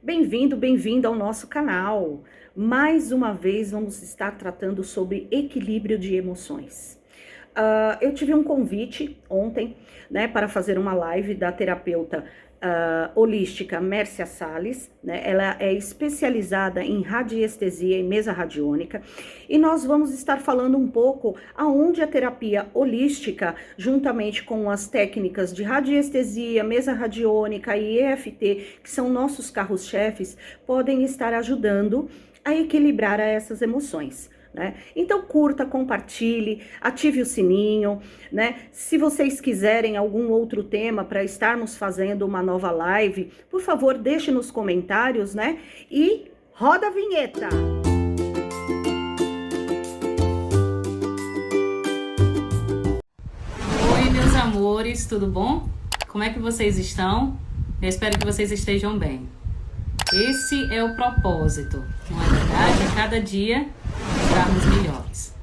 Bem-vindo, bem-vinda ao nosso canal. Mais uma vez vamos estar tratando sobre equilíbrio de emoções. Eu tive um convite ontem, né, para fazer uma live da terapeuta holística Mércia Salles, né? Ela é especializada em radiestesia e mesa radiônica, e nós vamos estar falando um pouco aonde a terapia holística, juntamente com as técnicas de radiestesia, mesa radiônica e EFT, que são nossos carros-chefes, podem estar ajudando a equilibrar essas emoções. Né? Então curta, compartilhe, ative o sininho, né? Se vocês quiserem algum outro tema para estarmos fazendo uma nova live, por favor, deixe nos comentários, né? E roda a vinheta! Oi, meus amores, tudo bom? Como é que vocês estão? Eu espero que vocês estejam bem. Esse é o propósito, não é verdade? A cada dia estarmos melhores.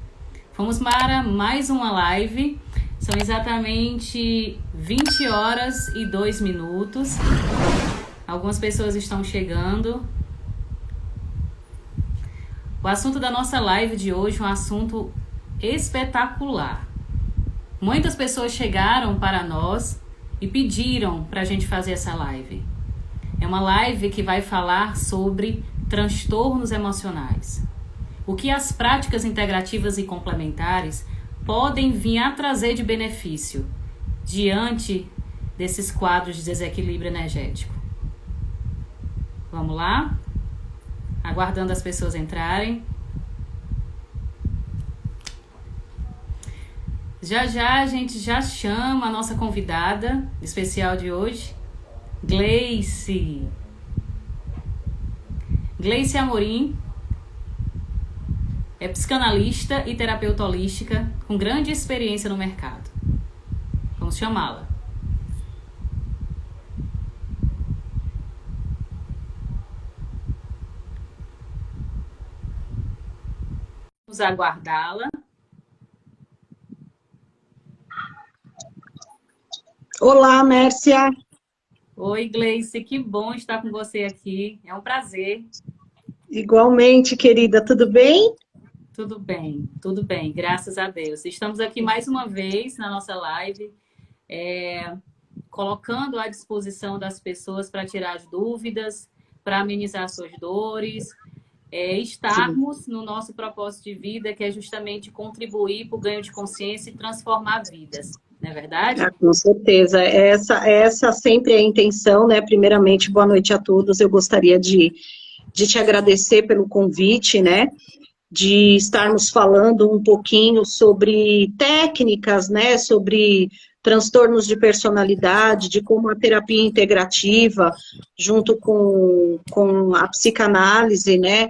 Vamos para mais uma live. São exatamente 20 horas e 2 minutos. Algumas pessoas estão chegando. O assunto da nossa live de hoje é um assunto espetacular. Muitas pessoas chegaram para nós e pediram para a gente fazer essa live. É uma live que vai falar sobre transtornos emocionais. O que as práticas integrativas e complementares podem vir a trazer de benefício diante desses quadros de desequilíbrio energético. Vamos lá? Aguardando as pessoas entrarem. Já já a gente já chama a nossa convidada especial de hoje, Gleice. Gleice Amorim é psicanalista e terapeuta holística com grande experiência no mercado. Vamos chamá-la. Vamos aguardá-la. Olá, Mércia. Oi, Gleice, que bom estar com você aqui. É um prazer. Igualmente, querida, tudo bem? Tudo bem, graças a Deus. Estamos aqui mais uma vez na nossa live, colocando à disposição das pessoas para tirar as dúvidas, para amenizar suas dores, estarmos no nosso propósito de vida, que é justamente contribuir para o ganho de consciência e transformar vidas. Não é verdade? Com certeza. Essa sempre é a intenção, né? Primeiramente, boa noite a todos. Eu gostaria de te agradecer pelo convite, né? De estarmos falando um pouquinho sobre técnicas, né? Sobre transtornos de personalidade, de como a terapia integrativa, junto com a psicanálise, né?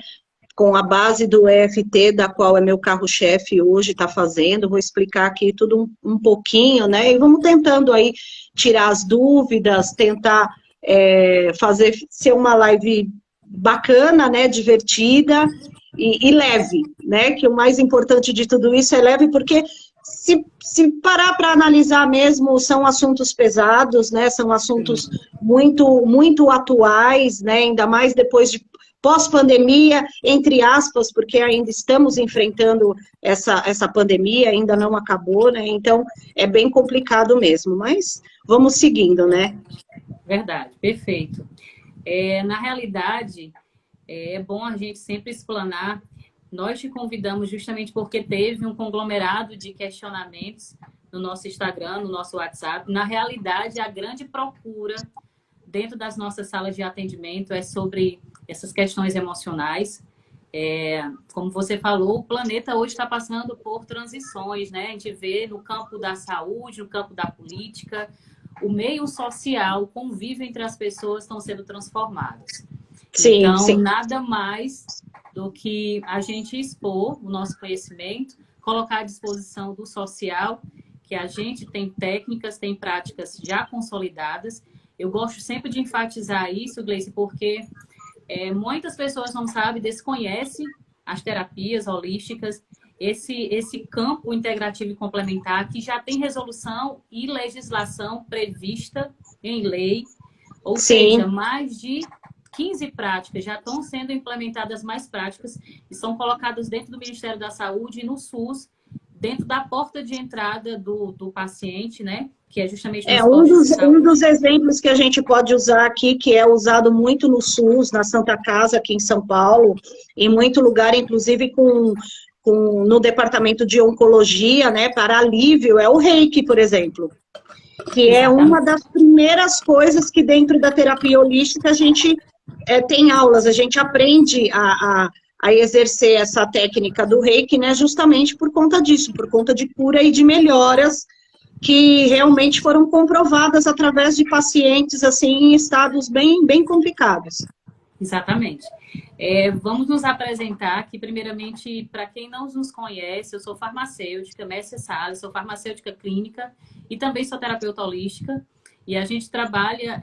Com a base do EFT, da qual é meu carro-chefe hoje, está fazendo. Vou explicar aqui tudo um pouquinho, né? E vamos tentando aí tirar as dúvidas, tentar fazer ser uma live bacana, né? Divertida e leve, né? Que o mais importante de tudo isso é leve, porque se parar para analisar mesmo, são assuntos pesados, né? São assuntos muito, muito atuais, né? Ainda mais depois de pós-pandemia, entre aspas, porque ainda estamos enfrentando essa pandemia, ainda não acabou, né? Então, é bem complicado mesmo, mas vamos seguindo, né? Verdade, perfeito. Na realidade, é bom a gente sempre explanar. Nós te convidamos justamente porque teve um conglomerado de questionamentos no nosso Instagram, no nosso WhatsApp. Na realidade, a grande procura dentro das nossas salas de atendimento é sobre essas questões emocionais. Como você falou, o planeta hoje está passando por transições, né? A gente vê no campo da saúde, no campo da política, o meio social, o convívio entre as pessoas estão sendo transformados. Sim, Então, sim. nada mais do que a gente expor o nosso conhecimento, colocar à disposição do social, que a gente tem técnicas, tem práticas já consolidadas. Eu gosto sempre de enfatizar isso, Gleice, porque muitas pessoas não sabem, desconhecem as terapias holísticas, esse campo integrativo e complementar que já tem resolução e legislação prevista em lei, ou Sim. seja, mais de 15 práticas já estão sendo implementadas, mais práticas, e são colocadas dentro do Ministério da Saúde e no SUS, dentro da porta de entrada do paciente, né? Que é justamente nos postos de saúde. Um dos exemplos que a gente pode usar aqui, que é usado muito no SUS, na Santa Casa, aqui em São Paulo, em muito lugar, inclusive no departamento de oncologia, né, para alívio, é o Reiki, por exemplo, que é uma das primeiras coisas que dentro da terapia holística a gente tem aulas, a gente aprende a exercer essa técnica do Reiki, né, justamente por conta disso, por conta de cura e de melhoras que realmente foram comprovadas através de pacientes, assim, em estados bem, bem complicados. Exatamente. Vamos nos apresentar aqui, primeiramente, para quem não nos conhece, eu sou farmacêutica, Mércia Salles, sou farmacêutica clínica e também sou terapeuta holística, e a gente trabalha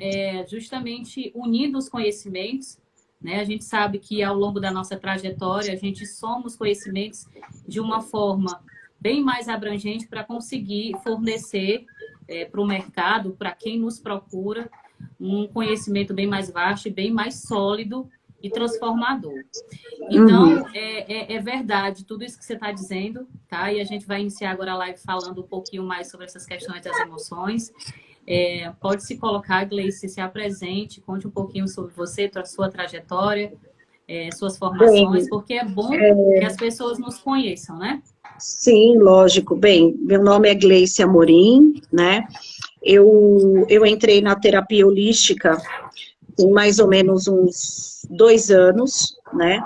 justamente unindo os conhecimentos, né? A gente sabe que ao longo da nossa trajetória, a gente soma os conhecimentos de uma forma bem mais abrangente para conseguir fornecer para o mercado, para quem nos procura, um conhecimento bem mais vasto, bem mais sólido e transformador. Então, é verdade tudo isso que você está dizendo, tá? E a gente vai iniciar agora a live falando um pouquinho mais sobre essas questões das emoções. Pode se colocar, Gleice, se apresente, conte um pouquinho sobre você, sua trajetória, suas formações, porque é bom que as pessoas nos conheçam, né? Sim, lógico. Bem, meu nome é Gleice Amorim, né? Eu entrei na terapia holística em mais ou menos uns 2 anos, né?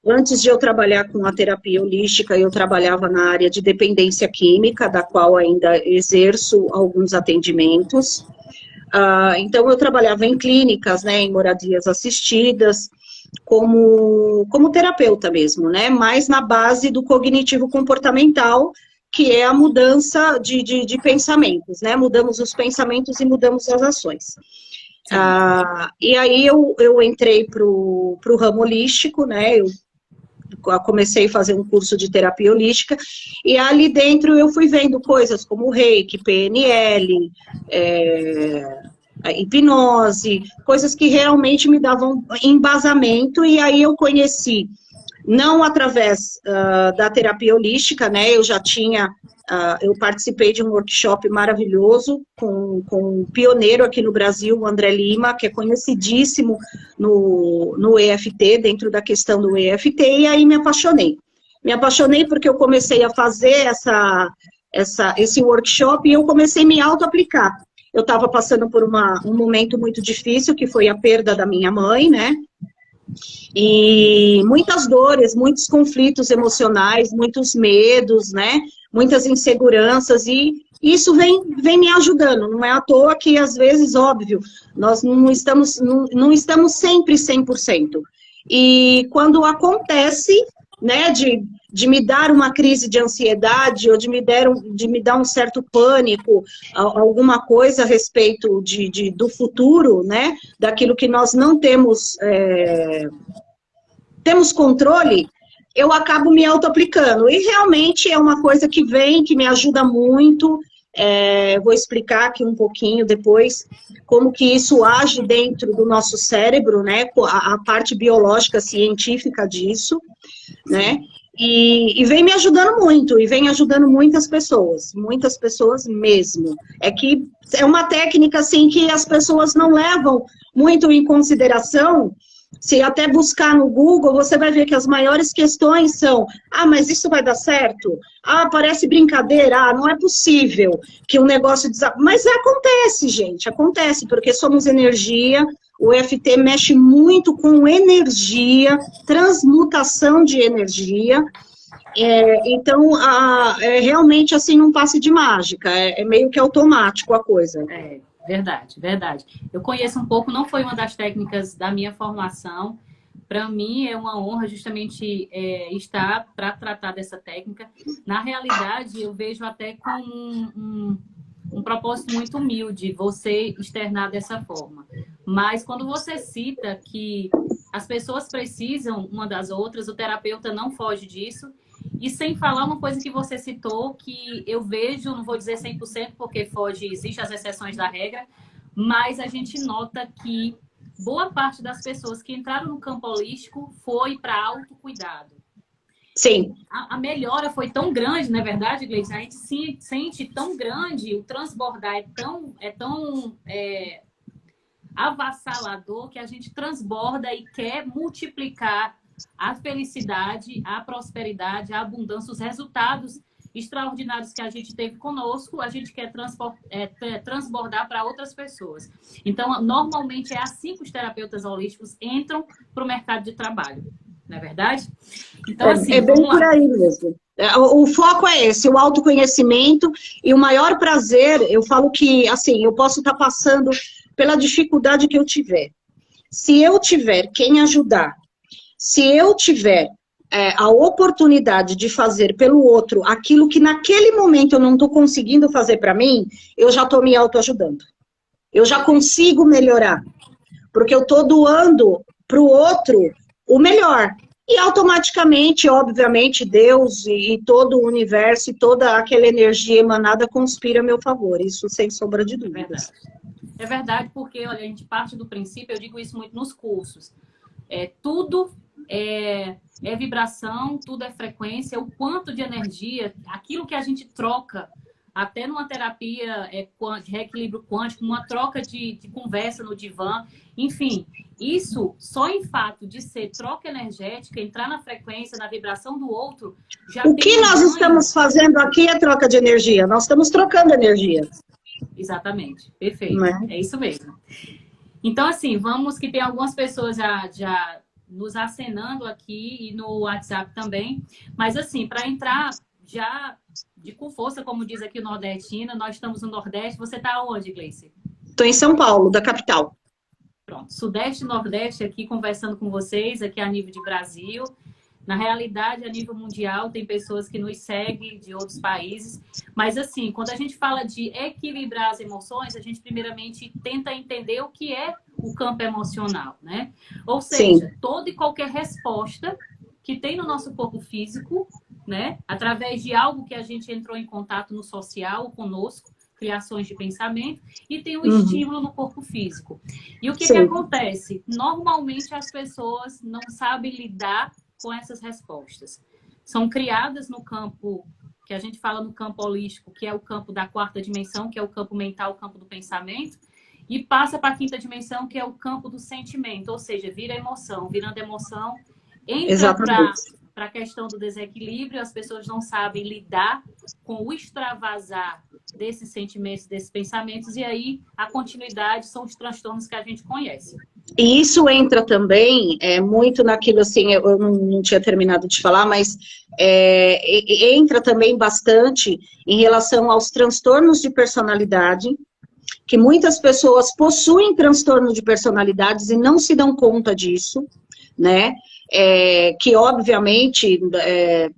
Antes de eu trabalhar com a terapia holística, eu trabalhava na área de dependência química, da qual ainda exerço alguns atendimentos. Então, eu trabalhava em clínicas, né, em moradias assistidas, como terapeuta mesmo, né? Mas na base do cognitivo comportamental, que é a mudança de pensamentos, né? Mudamos os pensamentos e mudamos as ações. E aí eu entrei para o ramo holístico, né? Eu comecei a fazer um curso de terapia holística, e ali dentro eu fui vendo coisas como Reiki, PNL, a hipnose, coisas que realmente me davam embasamento, e aí eu conheci, não através da terapia holística, né, eu participei de um workshop maravilhoso com um pioneiro aqui no Brasil, o André Lima, que é conhecidíssimo no EFT, dentro da questão do EFT, e aí me apaixonei. Me apaixonei porque eu comecei a fazer esse workshop e eu comecei a me auto-aplicar. Eu estava passando por um momento muito difícil, que foi a perda da minha mãe, né? E muitas dores, muitos conflitos emocionais, muitos medos, né? Muitas inseguranças, e isso vem me ajudando. Não é à toa que, às vezes, óbvio, nós não estamos sempre 100%. E quando acontece, né, de me dar uma crise de ansiedade, ou de me dar um certo pânico, alguma coisa a respeito do futuro, né, daquilo que nós não temos controle, eu acabo me auto-aplicando. E realmente é uma coisa que me ajuda muito. Vou explicar aqui um pouquinho depois como que isso age dentro do nosso cérebro, né, a parte biológica, científica disso, né, e vem me ajudando muito, e vem ajudando muitas pessoas mesmo. Que é uma técnica, assim, que as pessoas não levam muito em consideração. Se até buscar no Google, você vai ver que as maiores questões são: mas isso vai dar certo? Parece brincadeira, não é possível que um negócio... Mas acontece, gente, acontece, porque somos energia, o EFT mexe muito com energia, transmutação de energia, então, realmente, assim, um passe de mágica, é meio que automático a coisa. Verdade, verdade. Eu conheço um pouco, não foi uma das técnicas da minha formação. Para mim é uma honra justamente estar para tratar dessa técnica. Na realidade, eu vejo até com um propósito muito humilde você externar dessa forma. Mas quando você cita que as pessoas precisam uma das outras, o terapeuta não foge disso. E sem falar uma coisa que você citou, que eu vejo, não vou dizer 100%, porque existem as exceções da regra, mas a gente nota que boa parte das pessoas que entraram no campo holístico foi para autocuidado. Sim. A melhora foi tão grande, não é verdade, Gleice? A gente se sente tão grande, o transbordar é tão avassalador que a gente transborda e quer multiplicar a felicidade, a prosperidade, a abundância, os resultados extraordinários que a gente teve conosco, a gente quer transbordar para outras pessoas. Então, normalmente é assim que os terapeutas holísticos entram para o mercado de trabalho, não é verdade? Então, assim, bem por aí mesmo. O foco é esse, o autoconhecimento e o maior prazer, eu falo que, assim, eu posso estar passando pela dificuldade que eu tiver. Se eu tiver quem ajudar, se eu tiver a oportunidade de fazer pelo outro aquilo que naquele momento eu não estou conseguindo fazer para mim, eu já estou me autoajudando. Eu já consigo melhorar, porque eu estou doando para o outro o melhor. E automaticamente, obviamente, Deus e todo o universo e toda aquela energia emanada conspira a meu favor. Isso sem sombra de dúvidas. É verdade, porque olha, a gente parte do princípio, eu digo isso muito nos cursos. Tudo é vibração, tudo é frequência, o quanto de energia, aquilo que a gente troca, até numa terapia de reequilíbrio quântico, uma troca de conversa no divã, enfim, isso só em fato de ser troca energética, entrar na frequência, na vibração do outro, já o que nós estamos fazendo aqui é troca de energia, nós estamos trocando energia. Exatamente, perfeito, é isso mesmo. Então, assim, vamos que tem algumas pessoas já nos acenando aqui e no WhatsApp também, mas assim, para entrar já com força, como diz aqui o nordestino, nós estamos no Nordeste, você está onde, Gleice? Estou em São Paulo, da capital. Pronto, Sudeste e Nordeste aqui conversando com vocês, aqui a nível de Brasil. Na realidade, a nível mundial, tem pessoas que nos seguem de outros países. Mas, assim, quando a gente fala de equilibrar as emoções, a gente primeiramente tenta entender o que é o campo emocional, né? Ou seja, sim, toda e qualquer resposta que tem no nosso corpo físico, né? Através de algo que a gente entrou em contato no social conosco, criações de pensamento, e tem um estímulo no corpo físico. E o que acontece? Normalmente as pessoas não sabem lidar com essas respostas. São criadas no campo, que a gente fala no campo holístico, que é o campo da quarta dimensão, que é o campo mental, o campo do pensamento, e passa para a quinta dimensão, que é o campo do sentimento, ou seja, vira emoção, virando emoção, entra para a questão do desequilíbrio, as pessoas não sabem lidar com o extravasar desses sentimentos, desses pensamentos, e aí a continuidade são os transtornos que a gente conhece. E isso entra também muito naquilo, assim, eu não tinha terminado de falar, mas entra também bastante em relação aos transtornos de personalidade, que muitas pessoas possuem transtorno de personalidades e não se dão conta disso, né? Que obviamente,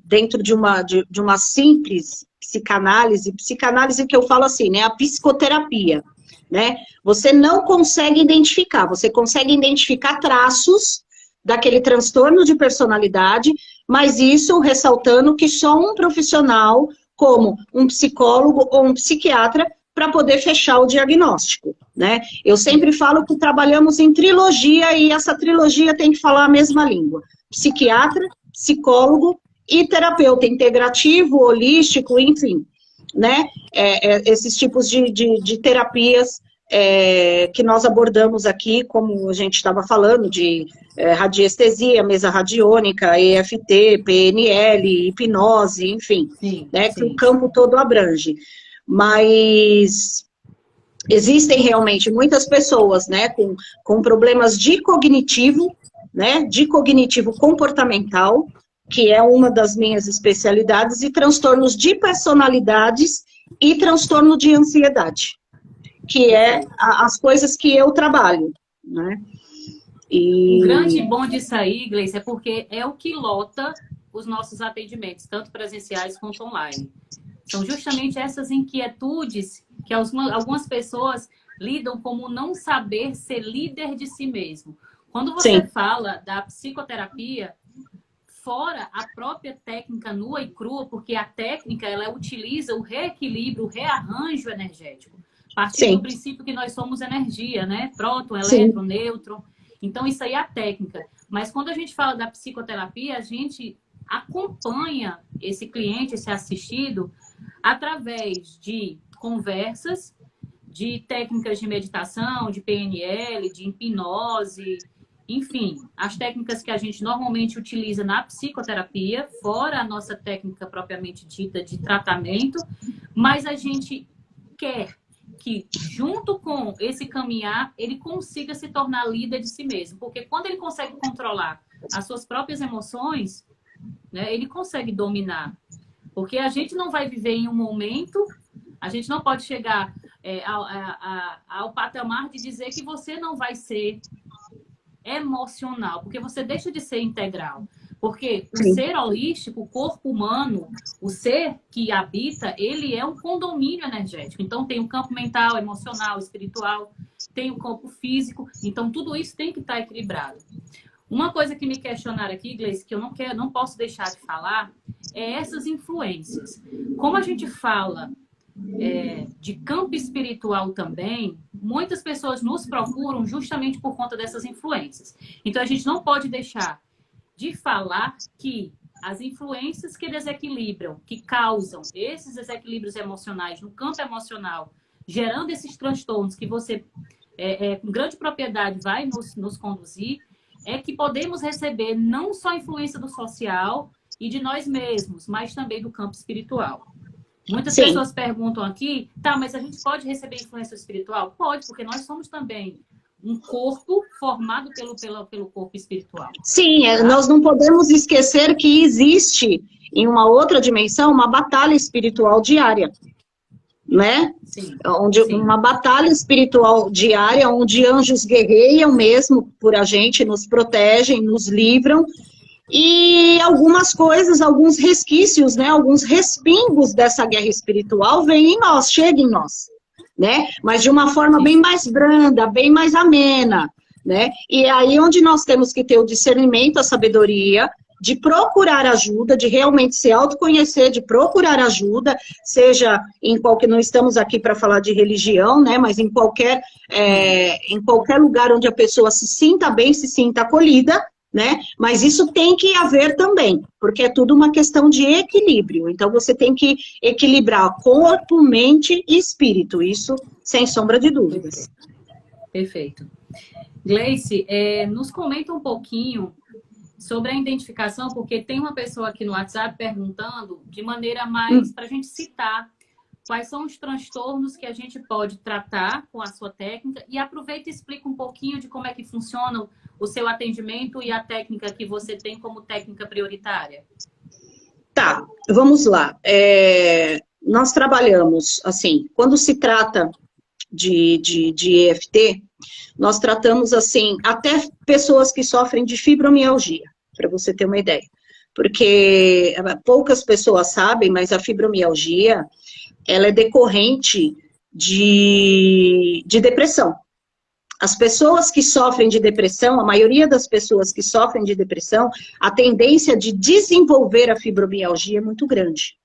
dentro de uma simples psicanálise que eu falo assim, né? A psicoterapia, né? Você não consegue identificar, você consegue identificar traços daquele transtorno de personalidade, mas isso ressaltando que só um profissional, como um psicólogo ou um psiquiatra, para poder fechar o diagnóstico, né? Eu sempre falo que trabalhamos em trilogia e essa trilogia tem que falar a mesma língua. Psiquiatra, psicólogo e terapeuta integrativo, holístico, enfim, né? Esses tipos de terapias que nós abordamos aqui, como a gente estava falando, de radiestesia, mesa radiônica, EFT, PNL, hipnose, enfim, sim, né? Sim. Que o campo todo abrange. Mas existem realmente muitas pessoas, né, com problemas de cognitivo, né, de cognitivo comportamental, que é uma das minhas especialidades, e transtornos de personalidades e transtorno de ansiedade, que é as coisas que eu trabalho, né. O grande bom disso aí, Gleice, é porque é o que lota os nossos atendimentos, tanto presenciais quanto online. São justamente essas inquietudes que algumas pessoas lidam como não saber ser líder de si mesmo. Quando você fala da psicoterapia, fora a própria técnica nua e crua, porque a técnica ela utiliza o reequilíbrio, o rearranjo energético. Partindo do princípio que nós somos energia, né? Próton, elétron, nêutron. Então, isso aí é a técnica. Mas quando a gente fala da psicoterapia, a gente acompanha esse cliente, esse assistido, através de conversas, de técnicas de meditação, de PNL, de hipnose, enfim, as técnicas que a gente normalmente utiliza na psicoterapia, fora a nossa técnica propriamente dita de tratamento, mas a gente quer que, junto com esse caminhar, ele consiga se tornar líder de si mesmo. Porque quando ele consegue controlar as suas próprias emoções, né, ele consegue dominar. Porque a gente não vai viver em um momento, a gente não pode chegar ao patamar de dizer que você não vai ser emocional, porque você deixa de ser integral. Porque o ser holístico, o corpo humano, o ser que habita, ele é um condomínio energético. Então, tem o campo mental, emocional, espiritual, tem o campo físico. Então, tudo isso tem que estar equilibrado. Uma coisa que me questionaram aqui, Gleice, que eu não posso deixar de falar, é essas influências. Como a gente fala de campo espiritual também, muitas pessoas nos procuram justamente por conta dessas influências. Então, a gente não pode deixar de falar que as influências que desequilibram, que causam esses desequilíbrios emocionais no campo emocional, gerando esses transtornos que você, com grande propriedade, vai nos conduzir, é que podemos receber não só a influência do social e de nós mesmos, mas também do campo espiritual. Muitas pessoas perguntam aqui, tá, mas a gente pode receber influência espiritual? Pode, porque nós somos também um corpo formado pelo corpo espiritual. Sim, nós não podemos esquecer que existe, em uma outra dimensão, uma batalha espiritual diária, né? Sim. Uma batalha espiritual diária, onde anjos guerreiam mesmo por a gente, nos protegem, nos livram, e algumas coisas, alguns resquícios, né? Alguns respingos dessa guerra espiritual vêm em nós, chegam em nós, né? Mas de uma forma bem mais branda, bem mais amena, né? E é aí onde nós temos que ter o discernimento, a sabedoria, de procurar ajuda, de realmente se autoconhecer, de procurar ajuda, seja em qualquer, não estamos aqui para falar de religião, né? Mas em qualquer lugar onde a pessoa se sinta bem, se sinta acolhida, né? Mas isso tem que haver também, porque é tudo uma questão de equilíbrio. Então, você tem que equilibrar corpo, mente e espírito. Isso, sem sombra de dúvidas. Perfeito. Gleice, nos comenta um pouquinho sobre a identificação, porque tem uma pessoa aqui no WhatsApp perguntando de maneira mais para a gente citar quais são os transtornos que a gente pode tratar com a sua técnica, e aproveita e explica um pouquinho de como é que funciona o seu atendimento e a técnica que você tem como técnica prioritária. Tá, vamos lá. Nós trabalhamos, assim, quando se trata de EFT, nós tratamos, assim, até pessoas que sofrem de fibromialgia, para você ter uma ideia. Porque poucas pessoas sabem, mas a fibromialgia, ela é decorrente de depressão. As pessoas que sofrem de depressão, a maioria das pessoas que sofrem de depressão, a tendência de desenvolver a fibromialgia é muito grande.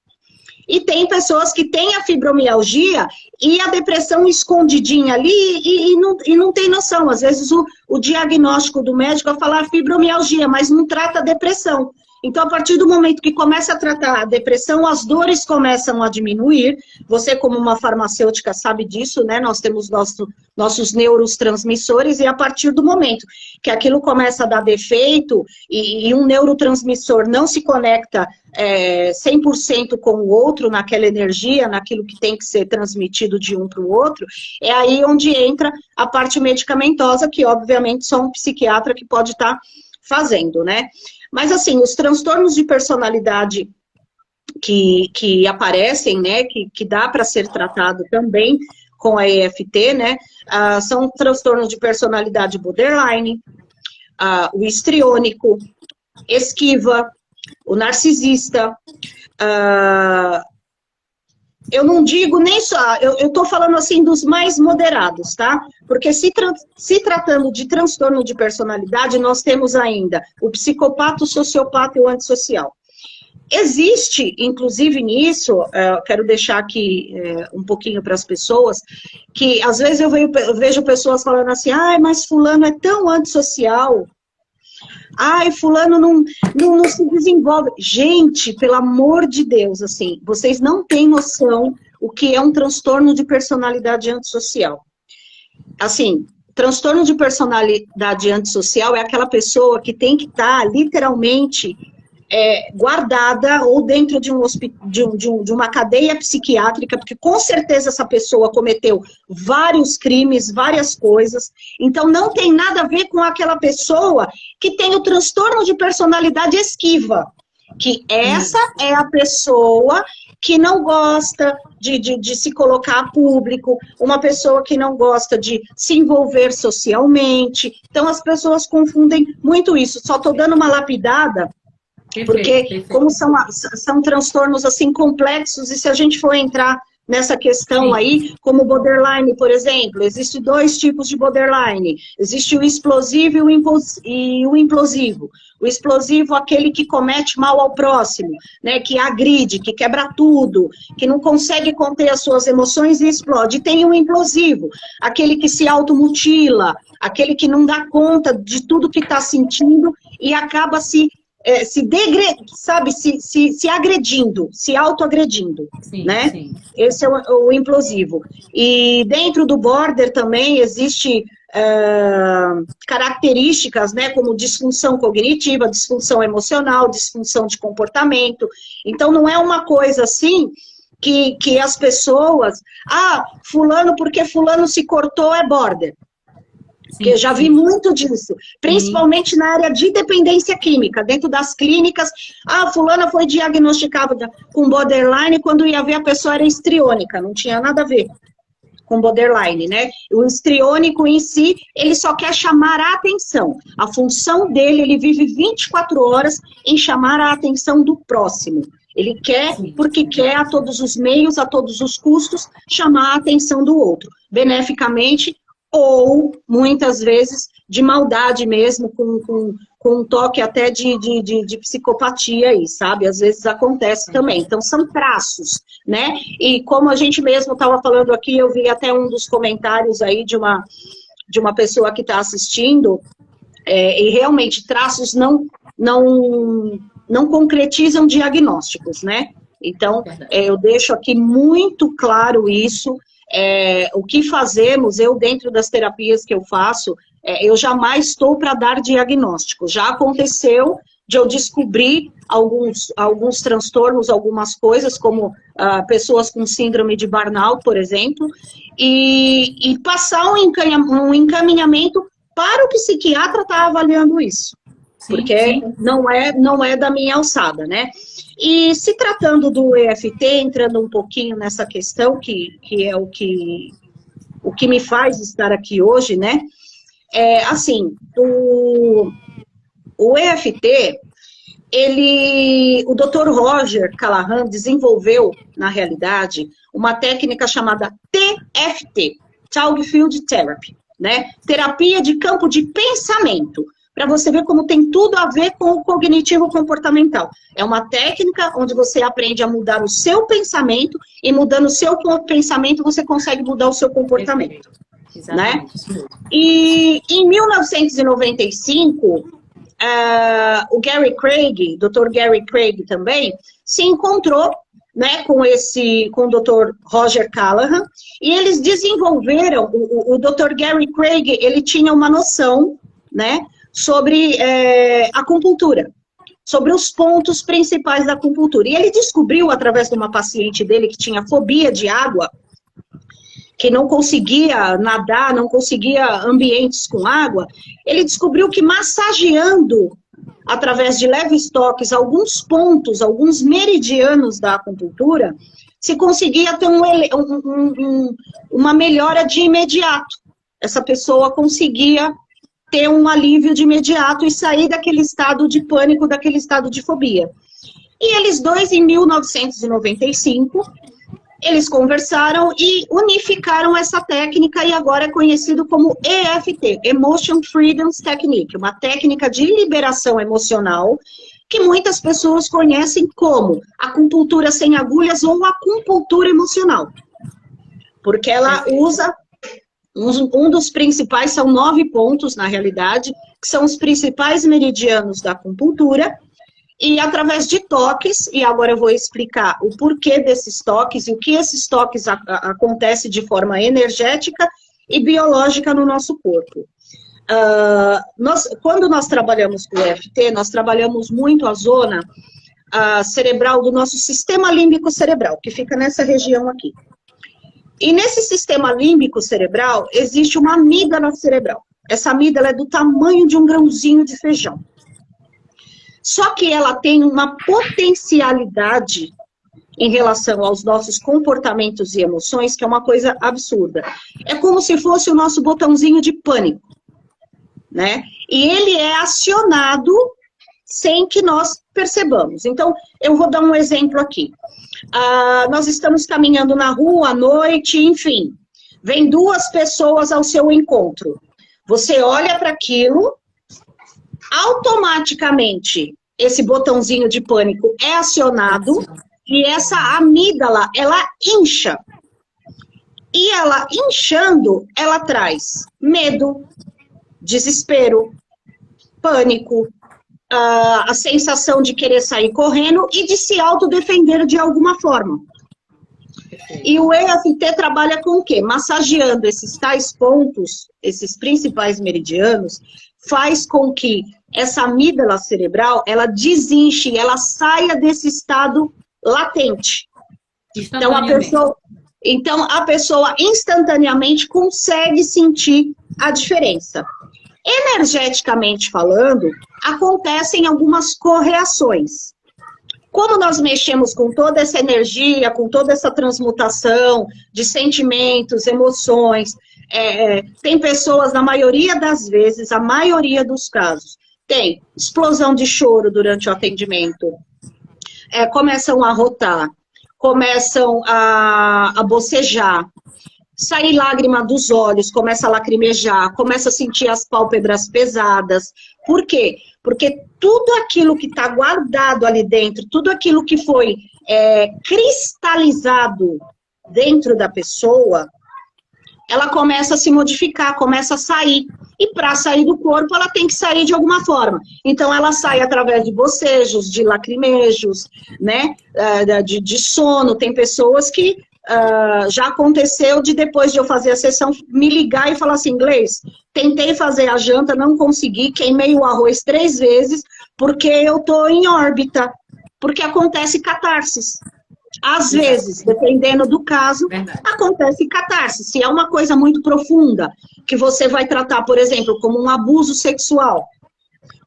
E tem pessoas que têm a fibromialgia e a depressão escondidinha ali e não tem noção. Às vezes o diagnóstico do médico é falar fibromialgia, mas não trata a depressão. Então, a partir do momento que começa a tratar a depressão, as dores começam a diminuir. Você, como uma farmacêutica, sabe disso, né? Nós temos nossos neurotransmissores, e a partir do momento que aquilo começa a dar defeito e um neurotransmissor não se conecta 100% com o outro, naquela energia, naquilo que tem que ser transmitido de um para o outro, é aí onde entra a parte medicamentosa, que obviamente só um psiquiatra que pode estar fazendo, né? Mas, assim, os transtornos de personalidade que aparecem, né, que dá para ser tratado também com a EFT, né, são transtornos de personalidade borderline, o histriônico, esquiva, o narcisista. Eu não digo nem só, eu estou falando assim dos mais moderados, tá? Porque se tratando de transtorno de personalidade, nós temos ainda o psicopata, o sociopata e o antissocial. existe, inclusive nisso, quero deixar aqui um pouquinho para as pessoas, que às vezes eu vejo pessoas falando assim, mas fulano é tão antissocial, fulano não se desenvolve. Gente, pelo amor de Deus, assim, vocês não têm noção o que é um transtorno de personalidade antissocial. Assim, transtorno de personalidade antissocial é aquela pessoa que tem que estar literalmente guardada ou dentro de uma cadeia psiquiátrica, porque com certeza essa pessoa cometeu vários crimes, várias coisas, então não tem nada a ver com aquela pessoa que tem o transtorno de personalidade esquiva, que essa é a pessoa que não gosta de se colocar a público, uma pessoa que não gosta de se envolver socialmente. Então as pessoas confundem muito isso. Só estou dando uma lapidada, porque como são transtornos assim complexos, e se a gente for entrar nessa questão aí, como o borderline, por exemplo, existem 2 tipos de borderline. Existe o explosivo e o implosivo. O explosivo, aquele que comete mal ao próximo, né, que agride, que quebra tudo, que não consegue conter as suas emoções e explode. E tem o implosivo, aquele que se automutila, aquele que não dá conta de tudo que está sentindo e acaba se agredindo, se autoagredindo, né? Sim. Esse é o implosivo. E dentro do border também existe características, né, como disfunção cognitiva, disfunção emocional, disfunção de comportamento. Então não é uma coisa assim que as pessoas, fulano, porque fulano se cortou, é border. Porque eu já vi muito disso, principalmente na área de dependência química, dentro das clínicas. Fulana foi diagnosticada com borderline, quando ia ver a pessoa era histriônica, não tinha nada a ver com borderline, né? O histriônico em si, ele só quer chamar a atenção. A função dele, ele vive 24 horas em chamar a atenção do próximo. Ele quer, porque quer a todos os meios, a todos os custos, chamar a atenção do outro, beneficamente, ou, muitas vezes, de maldade mesmo, com um toque até de psicopatia aí, sabe? Às vezes acontece também. Então, são traços, né? E como a gente mesmo estava falando aqui, eu vi até um dos comentários aí de uma pessoa que está assistindo, e realmente traços não concretizam diagnósticos, né? Então, eu deixo aqui muito claro isso. O que fazemos, eu dentro das terapias que eu faço, eu jamais estou para dar diagnóstico. Já aconteceu de eu descobrir alguns transtornos, algumas coisas, como pessoas com síndrome de burnout, por exemplo, e passar um encaminhamento para o psiquiatra estar avaliando isso. Sim, porque não é da minha alçada, né? E se tratando do EFT, entrando um pouquinho nessa questão, que é o que me faz estar aqui hoje, né? Assim, o EFT, o Dr. Roger Callahan desenvolveu, na realidade, uma técnica chamada TFT, Talk Field Therapy, né? Terapia de campo de pensamento. Para você ver como tem tudo a ver com o cognitivo comportamental. É uma técnica onde você aprende a mudar o seu pensamento, e mudando o seu pensamento, você consegue mudar o seu comportamento. Né? E em 1995, o Gary Craig, Dr. Gary Craig também, se encontrou, né, com o Dr. Roger Callahan, e eles desenvolveram, o Dr. Gary Craig, ele tinha uma noção, né, sobre a acupuntura, sobre os pontos principais da acupuntura. E ele descobriu, através de uma paciente dele que tinha fobia de água, que não conseguia nadar, não conseguia ambientes com água, ele descobriu que massageando, através de leves toques, alguns pontos, alguns meridianos da acupuntura, se conseguia ter uma melhora de imediato. Essa pessoa conseguia ter um alívio de imediato e sair daquele estado de pânico, daquele estado de fobia. E eles dois, em 1995, eles conversaram e unificaram essa técnica, e agora é conhecido como EFT, Emotion Freedom Technique, uma técnica de liberação emocional que muitas pessoas conhecem como acupuntura sem agulhas ou acupuntura emocional. Porque ela usa, um dos principais, são 9 pontos, na realidade, que são os principais meridianos da acupuntura, e através de toques, e agora eu vou explicar o porquê desses toques e o que esses toques acontecem de forma energética e biológica no nosso corpo. Quando nós trabalhamos com o EFT, nós trabalhamos muito a zona cerebral do nosso sistema límbico cerebral, que fica nessa região aqui. E nesse sistema límbico cerebral, existe uma amígdala cerebral. Essa amígdala é do tamanho de um grãozinho de feijão. Só que ela tem uma potencialidade em relação aos nossos comportamentos e emoções, que é uma coisa absurda. É como se fosse o nosso botãozinho de pânico, né? E ele é acionado sem que nós percebamos. Então, eu vou dar um exemplo aqui. Nós estamos caminhando na rua à noite, enfim. Vem 2 pessoas ao seu encontro. Você olha para aquilo, automaticamente esse botãozinho de pânico é acionado e essa amígdala, ela incha. E ela inchando, ela traz medo, desespero, pânico, a sensação de querer sair correndo e de se autodefender de alguma forma. E o EFT trabalha com o quê? Massageando esses tais pontos, esses principais meridianos, faz com que essa amígdala cerebral, ela desinche, ela saia desse estado latente. Então a pessoa instantaneamente consegue sentir a diferença. Energeticamente falando, acontecem algumas correações. Como nós mexemos com toda essa energia, com toda essa transmutação de sentimentos, emoções, tem pessoas, na maioria das vezes, a maioria dos casos, tem explosão de choro durante o atendimento, começam a rotar, começam a bocejar, sair lágrima dos olhos, começa a lacrimejar, começa a sentir as pálpebras pesadas. Por quê? Porque tudo aquilo que está guardado ali dentro, tudo aquilo que foi cristalizado dentro da pessoa, ela começa a se modificar, começa a sair. E para sair do corpo, ela tem que sair de alguma forma. Então, ela sai através de bocejos, de lacrimejos, né? De sono. Tem pessoas que já aconteceu de, depois de eu fazer a sessão, me ligar e falar assim, Gleice, tentei fazer a janta, não consegui, queimei o arroz 3 vezes, porque eu tô em órbita. Porque acontece catarses. Às vezes, dependendo do caso, acontece catarse. Se é uma coisa muito profunda, que você vai tratar, por exemplo, como um abuso sexual,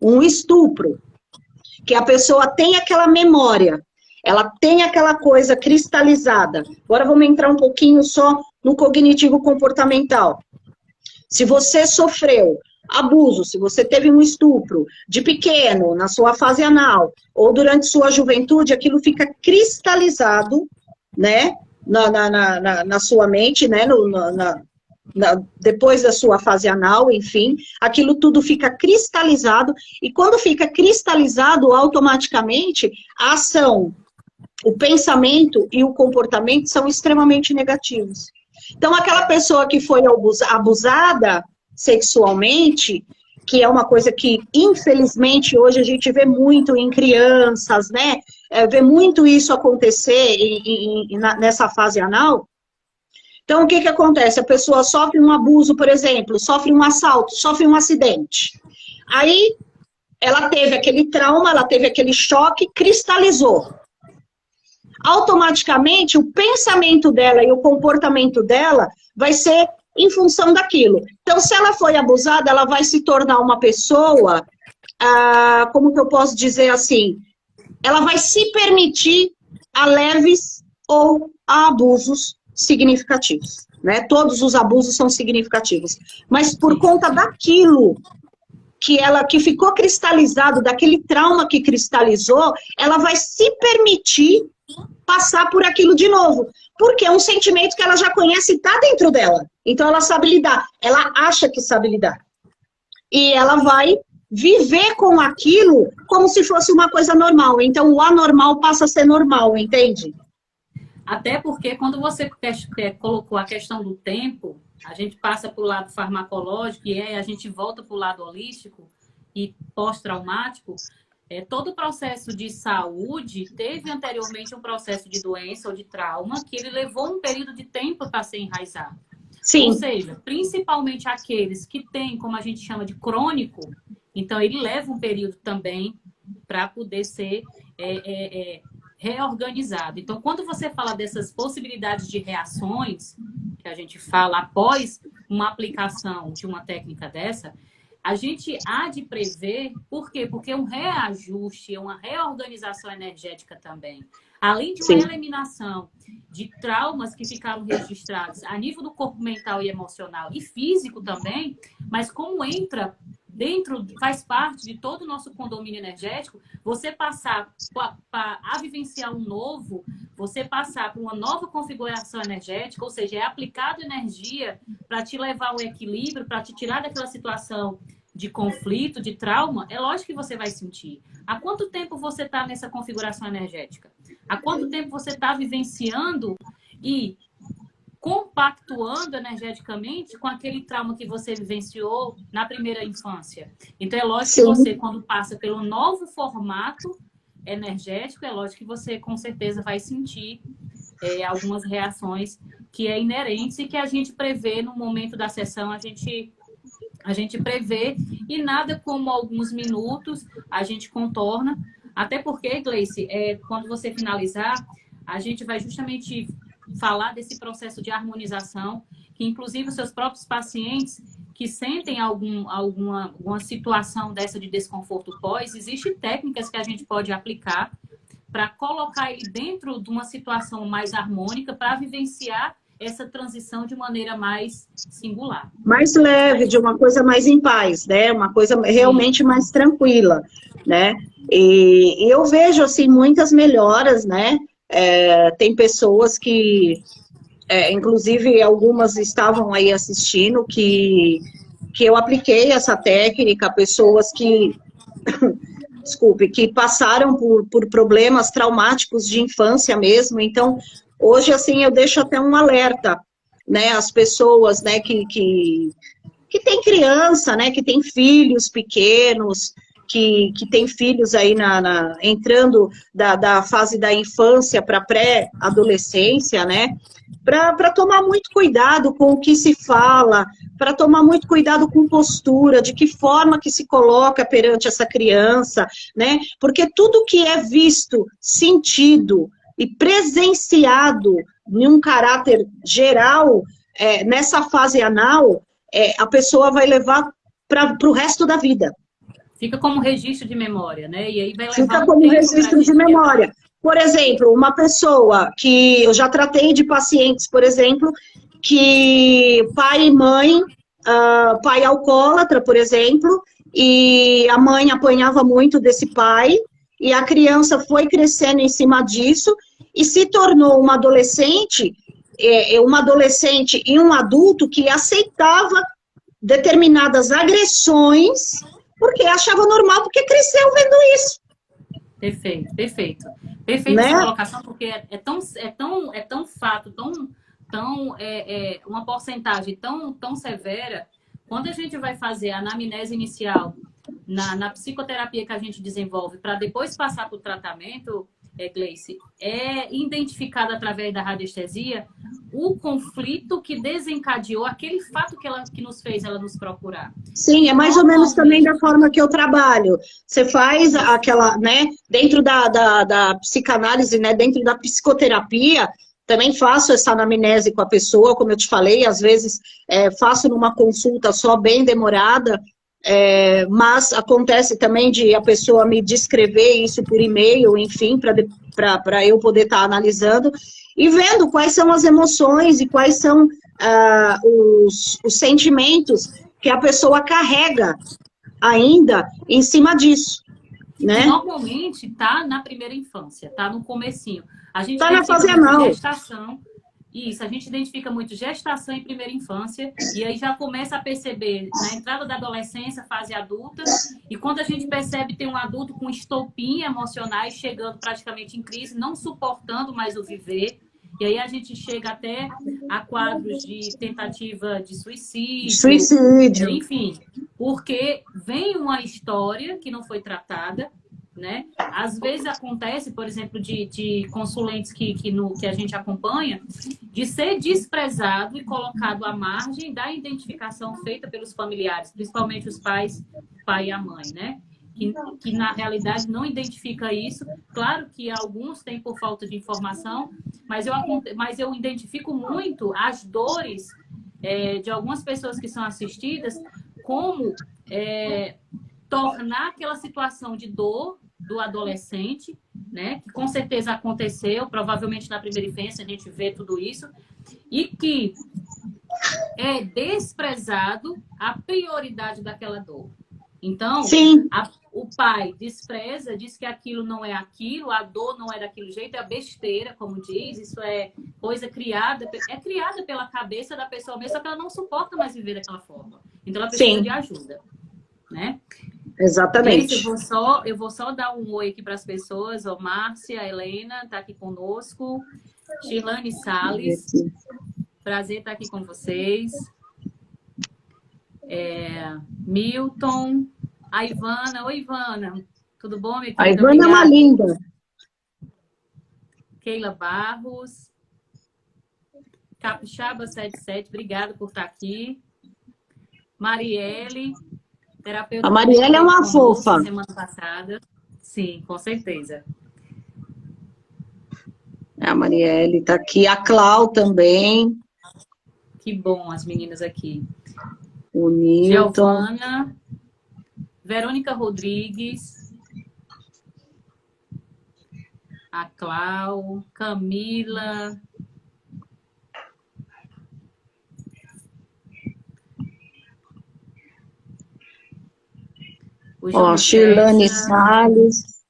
um estupro, que a pessoa tem aquela memória, ela tem aquela coisa cristalizada. Agora vamos entrar um pouquinho só no cognitivo comportamental. Se você sofreu abuso, se você teve um estupro de pequeno, na sua fase anal, ou durante sua juventude, aquilo fica cristalizado, né, na sua mente, né, depois da sua fase anal, enfim, aquilo tudo fica cristalizado, e quando fica cristalizado, automaticamente, a ação, o pensamento e o comportamento são extremamente negativos. Então, aquela pessoa que foi abusada sexualmente, que é uma coisa que, infelizmente, hoje a gente vê muito em crianças, né? Vê muito isso acontecer nessa fase anal. Então, o que acontece? A pessoa sofre um abuso, por exemplo, sofre um assalto, sofre um acidente. Aí, ela teve aquele trauma, ela teve aquele choque, cristalizou. Automaticamente, o pensamento dela e o comportamento dela vai ser em função daquilo. Então, se ela foi abusada, ela vai se tornar uma pessoa, como que eu posso dizer assim, ela vai se permitir a leves ou a abusos significativos, né? Todos os abusos são significativos, mas por conta daquilo que ficou cristalizado, daquele trauma que cristalizou, ela vai se permitir passar por aquilo de novo, porque é um sentimento que ela já conhece e está dentro dela. Então ela sabe lidar, ela acha que sabe lidar. E ela vai viver com aquilo como se fosse uma coisa normal. Então, o anormal passa a ser normal, entende? Até porque quando você colocou a questão do tempo, a gente passa para o lado farmacológico e aí a gente volta para o lado holístico e pós-traumático. Todo o processo de saúde teve anteriormente um processo de doença ou de trauma que ele levou um período de tempo para ser enraizado. Sim. Ou seja, principalmente aqueles que têm, como a gente chama de crônico, então ele leva um período também para poder ser reorganizado. Então, quando você fala dessas possibilidades de reações, que a gente fala após uma aplicação de uma técnica dessa, a gente há de prever, por quê? Porque é um reajuste, é uma reorganização energética também. Além de uma eliminação de traumas que ficaram registrados a nível do corpo mental e emocional e físico também, mas como entra dentro, faz parte de todo o nosso condomínio energético, você passar a vivenciar um novo, você passar por uma nova configuração energética, ou seja, é aplicado energia para te levar ao equilíbrio, para te tirar daquela situação de conflito, de trauma, é lógico que você vai sentir. Há quanto tempo você está nessa configuração energética? Há quanto tempo você está vivenciando e compactuando energeticamente com aquele trauma que você vivenciou na primeira infância? Então, é lógico que você, quando passa pelo novo formato energético, é lógico que você, com certeza, vai sentir algumas reações que é inerentes e que a gente prevê no momento da sessão, a gente prevê, e nada como alguns minutos a gente contorna, até porque, Gleice, quando você finalizar, a gente vai justamente falar desse processo de harmonização, que inclusive os seus próprios pacientes que sentem alguma situação dessa de desconforto pós, existem técnicas que a gente pode aplicar para colocar ele dentro de uma situação mais harmônica, para vivenciar essa transição de maneira mais singular. Mais leve, de uma coisa mais em paz, né? Uma coisa realmente mais tranquila, né? E eu vejo, assim, muitas melhoras, né? Tem pessoas que, inclusive algumas estavam aí assistindo, que eu apliquei essa técnica, pessoas que, desculpe, que passaram por problemas traumáticos de infância mesmo. Então, hoje, assim, eu deixo até um alerta, né, as pessoas, né, que tem criança, né, que tem filhos pequenos, que tem filhos aí entrando da fase da infância para pré-adolescência, né, para tomar muito cuidado com o que se fala, para tomar muito cuidado com postura, de que forma que se coloca perante essa criança, né, porque tudo que é visto, sentido e presenciado em um caráter geral, nessa fase anal, a pessoa vai levar para o resto da vida. Fica como registro de memória, né? E aí vai levar Fica como registro de memória. Por exemplo, uma pessoa que eu já tratei de pacientes, por exemplo, que pai e mãe, pai alcoólatra, por exemplo, e a mãe apanhava muito desse pai, e a criança foi crescendo em cima disso e se tornou uma adolescente e um adulto que aceitava determinadas agressões porque achava normal, porque cresceu vendo isso. Perfeito, perfeito. Perfeita, né? Essa colocação, porque é tão fato, uma porcentagem tão severa. Quando a gente vai fazer a anamnese inicial na psicoterapia que a gente desenvolve para depois passar para o tratamento, Gleice, é identificado através da radiestesia o conflito que desencadeou aquele fato que nos fez ela nos procurar. Sim, é mais ou menos também da forma que eu trabalho. Você faz aquela, né, dentro da psicanálise, né, dentro da psicoterapia, também faço essa anamnese com a pessoa, como eu te falei, às vezes faço numa consulta só bem demorada, mas acontece também de a pessoa me descrever isso por e-mail, enfim, para eu poder estar analisando e vendo quais são as emoções e quais são os sentimentos que a pessoa carrega ainda em cima disso, né? Normalmente está na primeira infância, está no comecinho. A gente está na fase anal. Gestação, Isso, a gente identifica muito gestação e primeira infância, e aí já começa a perceber na entrada da adolescência, fase adulta, e quando a gente percebe tem um adulto com estopim emocionais chegando praticamente em crise, não suportando mais o viver, e aí a gente chega até a quadros de tentativa de suicídio, enfim, porque vem uma história que não foi tratada, né? Às vezes acontece, por exemplo, de consulentes que a gente acompanha, de ser desprezado e colocado à margem da identificação feita pelos familiares, principalmente os pais, o pai e a mãe, né? Que na realidade não identifica isso. Claro que alguns têm por falta de informação, mas eu identifico muito as dores de algumas pessoas que são assistidas, como tornar aquela situação de dor do adolescente, né, que com certeza aconteceu, provavelmente na primeira infância a gente vê tudo isso, e que é desprezado a prioridade daquela dor. Então, o pai despreza, diz que aquilo não é aquilo, a dor não é daquele jeito, é besteira, como diz, isso é coisa criada pela cabeça da pessoa mesmo, só que ela não suporta mais viver daquela forma. Então, ela precisa de ajuda, né? Exatamente. Gente, eu vou só dar um oi aqui para as pessoas. Ó, Márcia, Helena está aqui conosco. Shirlane Salles, prazer estar aqui com vocês. Milton, a Ivana. Oi, Ivana. Tudo bom, minha querida? A Ivana obrigada. É uma linda. Keila Barros. Capixaba 77, obrigada por estar aqui. Marielle. Terapeuta. A Marielle é uma fofa. Semana passada. Sim, com certeza. A Marielle está aqui. A Clau também. Que bom, as meninas aqui. O Nilton. Giovana. Verônica Rodrigues. A Clau. Camila. Ó, Shirlane Salles.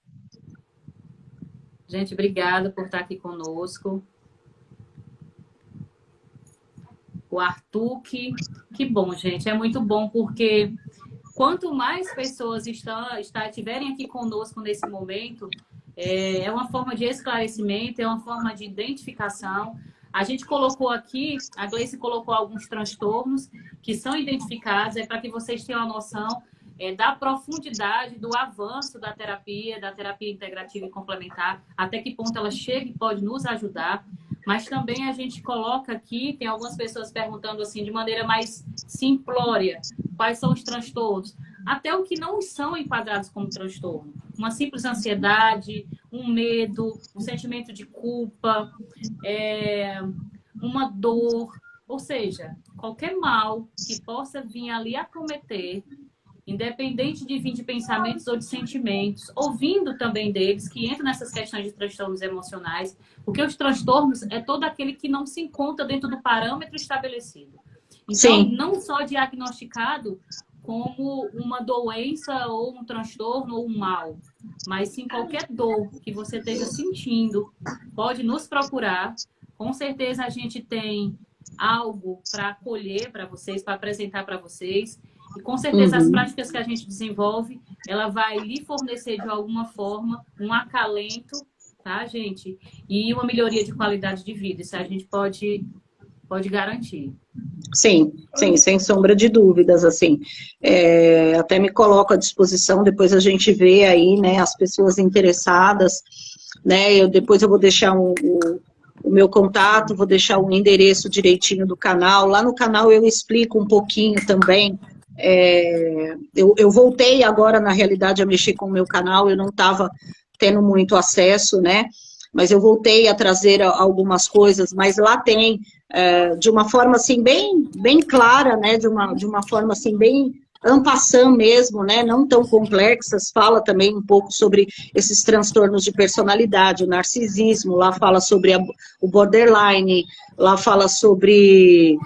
Gente, obrigada por estar aqui conosco. O Arthur, que bom, gente. É muito bom, porque quanto mais pessoas estiverem aqui conosco nesse momento, é uma forma de esclarecimento, é uma forma de identificação. A gente colocou aqui, a Gleice colocou alguns transtornos que são identificados, para que vocês tenham a noção da profundidade, do avanço da terapia integrativa e complementar, até que ponto ela chega e pode nos ajudar. Mas também a gente coloca aqui, tem algumas pessoas perguntando assim, de maneira mais simplória, quais são os transtornos, até o que não são enquadrados como transtorno. Uma simples ansiedade, um medo, um sentimento de culpa, uma dor, ou seja, qualquer mal que possa vir ali acometer, independente de vir de pensamentos ou de sentimentos, ouvindo também deles, que entram nessas questões de transtornos emocionais, porque os transtornos é todo aquele que não se encontra dentro do parâmetro estabelecido. Então, não só diagnosticado como uma doença ou um transtorno ou um mal, mas sim qualquer dor que você esteja sentindo, pode nos procurar. Com certeza a gente tem algo para acolher para vocês, para apresentar para vocês. E com certeza as práticas que a gente desenvolve, ela vai lhe fornecer de alguma forma um acalento, tá, gente? E uma melhoria de qualidade de vida. Isso a gente pode garantir. Sim, sem sombra de dúvidas, assim. Até me coloco à disposição, depois a gente vê aí, né, as pessoas interessadas, né, depois eu vou deixar o meu contato, vou deixar o endereço direitinho do canal. Lá no canal eu explico um pouquinho também. Eu voltei agora, na realidade, a mexer com o meu canal, eu não estava tendo muito acesso, né, mas eu voltei a trazer algumas coisas, mas lá tem, de uma forma, assim, bem clara, né, de uma forma, assim, bem en passant mesmo, né, não tão complexas, fala também um pouco sobre esses transtornos de personalidade, o narcisismo, lá fala sobre o borderline, lá fala sobre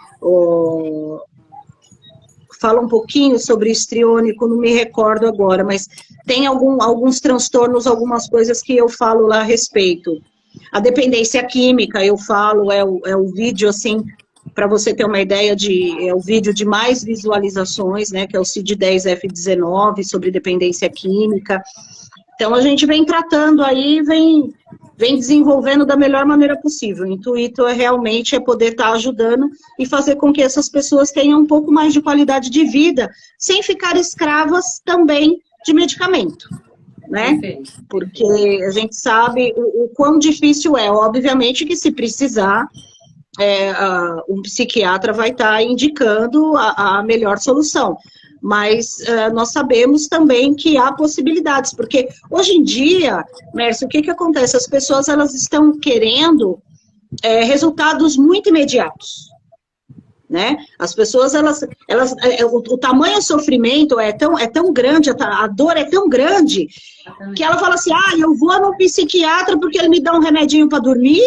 fala um pouquinho sobre histriônico, não me recordo agora, mas tem alguns transtornos, algumas coisas que eu falo lá a respeito. A dependência química, eu falo, é o vídeo, assim, para você ter uma ideia, é o vídeo de mais visualizações, né, que é o CID-10F19, sobre dependência química. Então, a gente vem tratando aí, vem desenvolvendo da melhor maneira possível. O intuito realmente poder estar ajudando e fazer com que essas pessoas tenham um pouco mais de qualidade de vida, sem ficar escravas também de medicamento, né? Porque a gente sabe o quão difícil é. Obviamente que se precisar, um psiquiatra vai estar indicando a melhor solução. Mas nós sabemos também que há possibilidades, porque hoje em dia, Mércio, o que acontece? As pessoas elas estão querendo resultados muito imediatos, né? As pessoas, o tamanho do sofrimento é tão grande, a dor é tão grande, que ela fala assim, eu vou no psiquiatra porque ele me dá um remedinho para dormir,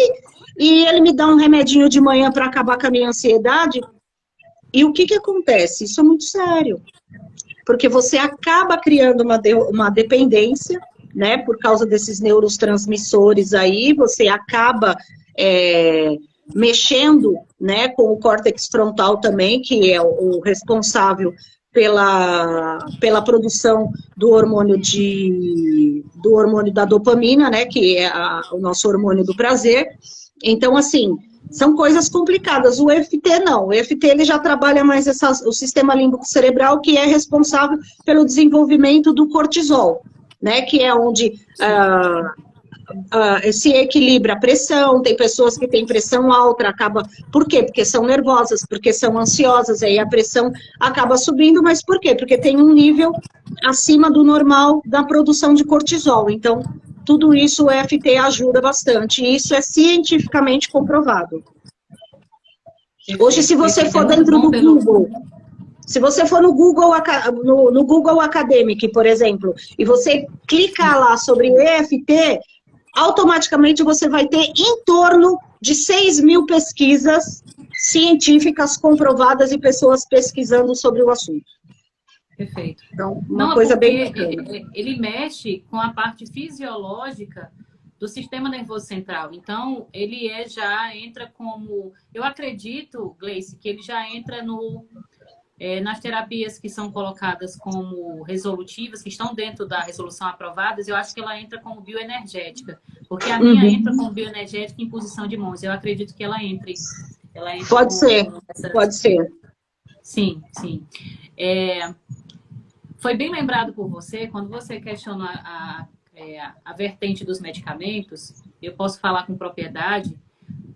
e ele me dá um remedinho de manhã para acabar com a minha ansiedade. E o que acontece? Isso é muito sério. Porque você acaba criando uma dependência, né? Por causa desses neurotransmissores aí, você acaba mexendo, né, com o córtex frontal também, que é o responsável pela produção do hormônio da dopamina, né? Que é o nosso hormônio do prazer. Então, assim, são coisas complicadas. O EFT não. O EFT ele já trabalha mais o sistema límbico cerebral, que é responsável pelo desenvolvimento do cortisol, né? Que é onde se equilibra a pressão. Tem pessoas que têm pressão alta, acaba... Por quê? Porque são nervosas, porque são ansiosas, aí a pressão acaba subindo, mas por quê? Porque tem um nível acima do normal da produção de cortisol. Então, tudo isso o EFT ajuda bastante, e isso é cientificamente comprovado. Hoje, se você for dentro do Google, se você for no Google Academic, por exemplo, e você clicar lá sobre EFT, automaticamente você vai ter em torno de 6.000 pesquisas científicas comprovadas e pessoas pesquisando sobre o assunto. Perfeito. Então, uma coisa bem bacana. Ele mexe com a parte fisiológica do sistema nervoso central. Então, ele já entra como... Eu acredito, Gleice, que ele já entra nas terapias que são colocadas como resolutivas, que estão dentro da resolução aprovadas, eu acho que ela entra como bioenergética. Porque a minha entra como bioenergética em posição de mãos. Eu acredito que ela entre pode ser, pode ser. Sim, sim. Foi bem lembrado por você, quando você questionou a vertente dos medicamentos, eu posso falar com propriedade,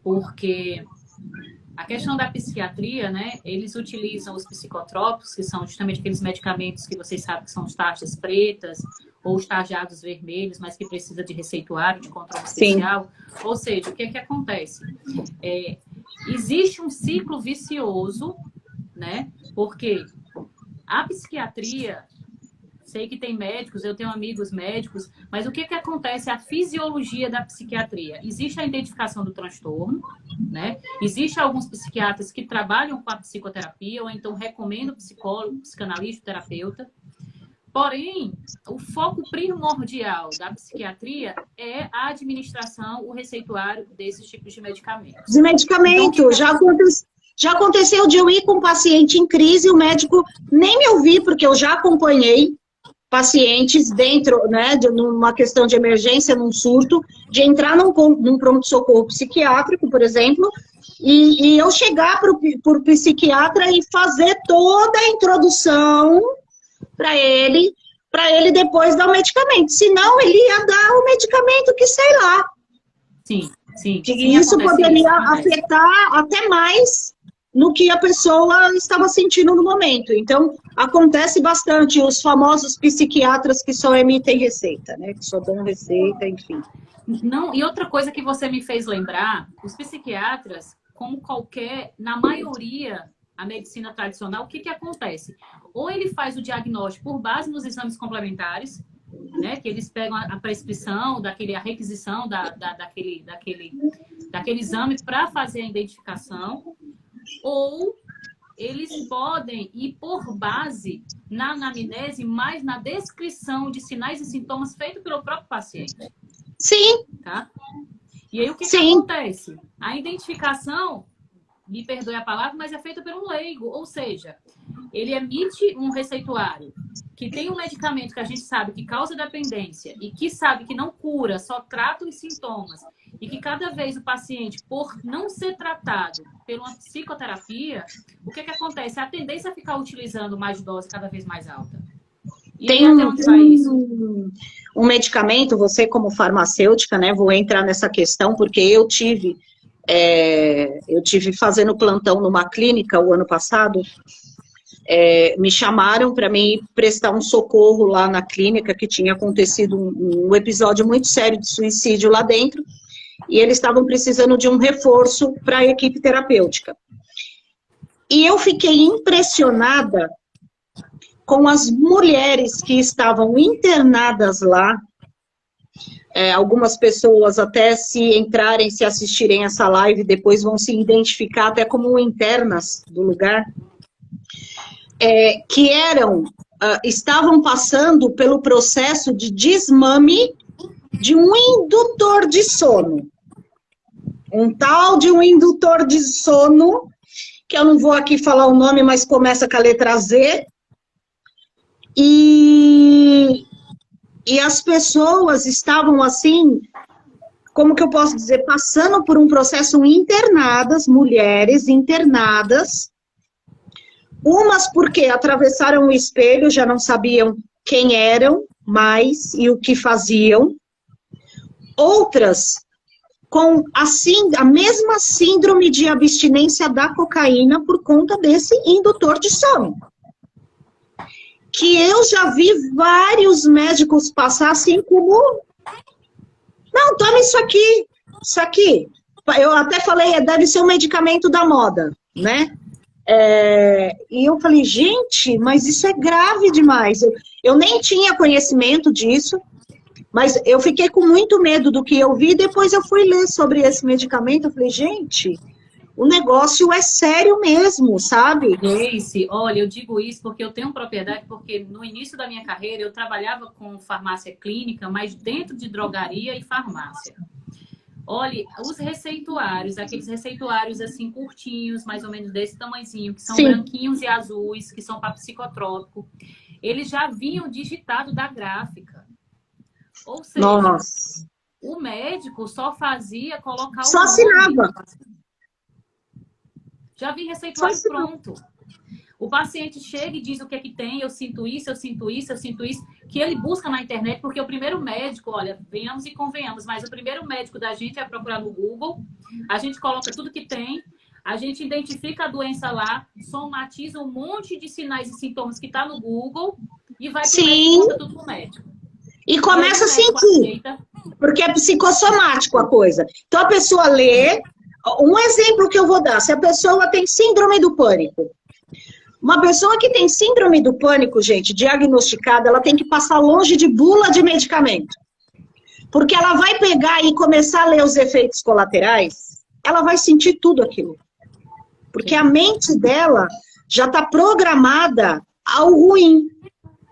porque a questão da psiquiatria, né, eles utilizam os psicotrópicos, que são justamente aqueles medicamentos que vocês sabem que são os taxas pretas ou os tarjados vermelhos, mas que precisa de receituário, de controle especial. Sim. Ou seja, o que acontece? Existe um ciclo vicioso, né, porque a psiquiatria... Sei que tem médicos, eu tenho amigos médicos, mas o que acontece? A fisiologia da psiquiatria. Existe a identificação do transtorno, né? Existem alguns psiquiatras que trabalham com a psicoterapia, ou então recomendam psicólogo, psicanalista, terapeuta. Porém, o foco primordial da psiquiatria é a administração, o receituário desses tipos de medicamentos. De medicamento, então, já aconteceu de eu ir com um paciente em crise, o médico nem me ouvir, porque eu já acompanhei pacientes dentro, né, de uma questão de emergência, num surto, de entrar num pronto-socorro psiquiátrico, por exemplo, e eu chegar para o psiquiatra e fazer toda a introdução para ele depois dar o medicamento. Senão, ele ia dar o medicamento que, sei lá. Sim, sim. E isso poderia afetar até mais no que a pessoa estava sentindo no momento. Então, acontece bastante os famosos psiquiatras que só emitem receita, né? Que só dão receita, enfim. Não, e outra coisa que você me fez lembrar, os psiquiatras, como na maioria, a medicina tradicional, o que acontece? Ou ele faz o diagnóstico por base nos exames complementares, né? Que eles pegam a prescrição, a requisição daquele exame para fazer a identificação, ou eles podem ir por base na anamnese, mais na descrição de sinais e sintomas feito pelo próprio paciente. Sim. Tá? E aí o que acontece? A identificação, me perdoe a palavra, mas é feita por um leigo, ou seja, ele emite um receituário que tem um medicamento que a gente sabe que causa dependência e que sabe que não cura, só trata os sintomas, e que cada vez o paciente, por não ser tratado por uma psicoterapia, o que acontece? A tendência é ficar utilizando mais dose cada vez mais alta. E tem até onde vai isso? Um medicamento, você como farmacêutica, né, vou entrar nessa questão, porque eu tive fazendo plantão numa clínica o ano passado, me chamaram para mim prestar um socorro lá na clínica, que tinha acontecido um episódio muito sério de suicídio lá dentro, e eles estavam precisando de um reforço para a equipe terapêutica. E eu fiquei impressionada com as mulheres que estavam internadas lá. Algumas pessoas até se entrarem, se assistirem essa live, depois vão se identificar até como internas do lugar, que estavam passando pelo processo de desmame de um indutor de sono. Um tal de um indutor de sono, que eu não vou aqui falar o nome, mas começa com a letra Z. E as pessoas estavam assim, como que eu posso dizer, passando por um processo internadas, mulheres internadas, umas porque atravessaram o espelho, já não sabiam quem eram mais e o que faziam, outras com a mesma síndrome de abstinência da cocaína por conta desse indutor de sono. Que eu já vi vários médicos passar assim como... Não, toma isso aqui, isso aqui. Eu até falei, deve ser um medicamento da moda, né? E eu falei, gente, mas isso é grave demais. Eu nem tinha conhecimento disso, mas eu fiquei com muito medo do que eu vi. Depois eu fui ler sobre esse medicamento. Eu falei, gente, o negócio é sério mesmo, sabe? Grace, olha, eu digo isso porque eu tenho propriedade, porque no início da minha carreira eu trabalhava com farmácia clínica, mas dentro de drogaria e farmácia. Olha, os receituários, aqueles receituários assim curtinhos, mais ou menos desse tamanhozinho, que são branquinhos e azuis, que são para psicotrópico, eles já vinham digitado da gráfica. Ou seja, nossa, o médico só fazia colocar só assinava. Já vi receituário pronto. O paciente chega e diz o que é que tem, eu sinto isso, eu sinto isso, eu sinto isso, que ele busca na internet, porque o primeiro médico, olha, venhamos e convenhamos, mas o primeiro médico da gente é procurar no Google, a gente coloca tudo que tem, a gente identifica a doença lá, somatiza um monte de sinais e sintomas que está no Google e vai pro médico, conta tudo pro médico. E começa a sentir, porque é psicossomático a coisa. Então a pessoa lê, um exemplo que eu vou dar, se a pessoa tem síndrome do pânico, uma pessoa que tem síndrome do pânico, gente, diagnosticada, ela tem que passar longe de bula de medicamento. Porque ela vai pegar e começar a ler os efeitos colaterais, ela vai sentir tudo aquilo. Porque a mente dela já está programada ao ruim,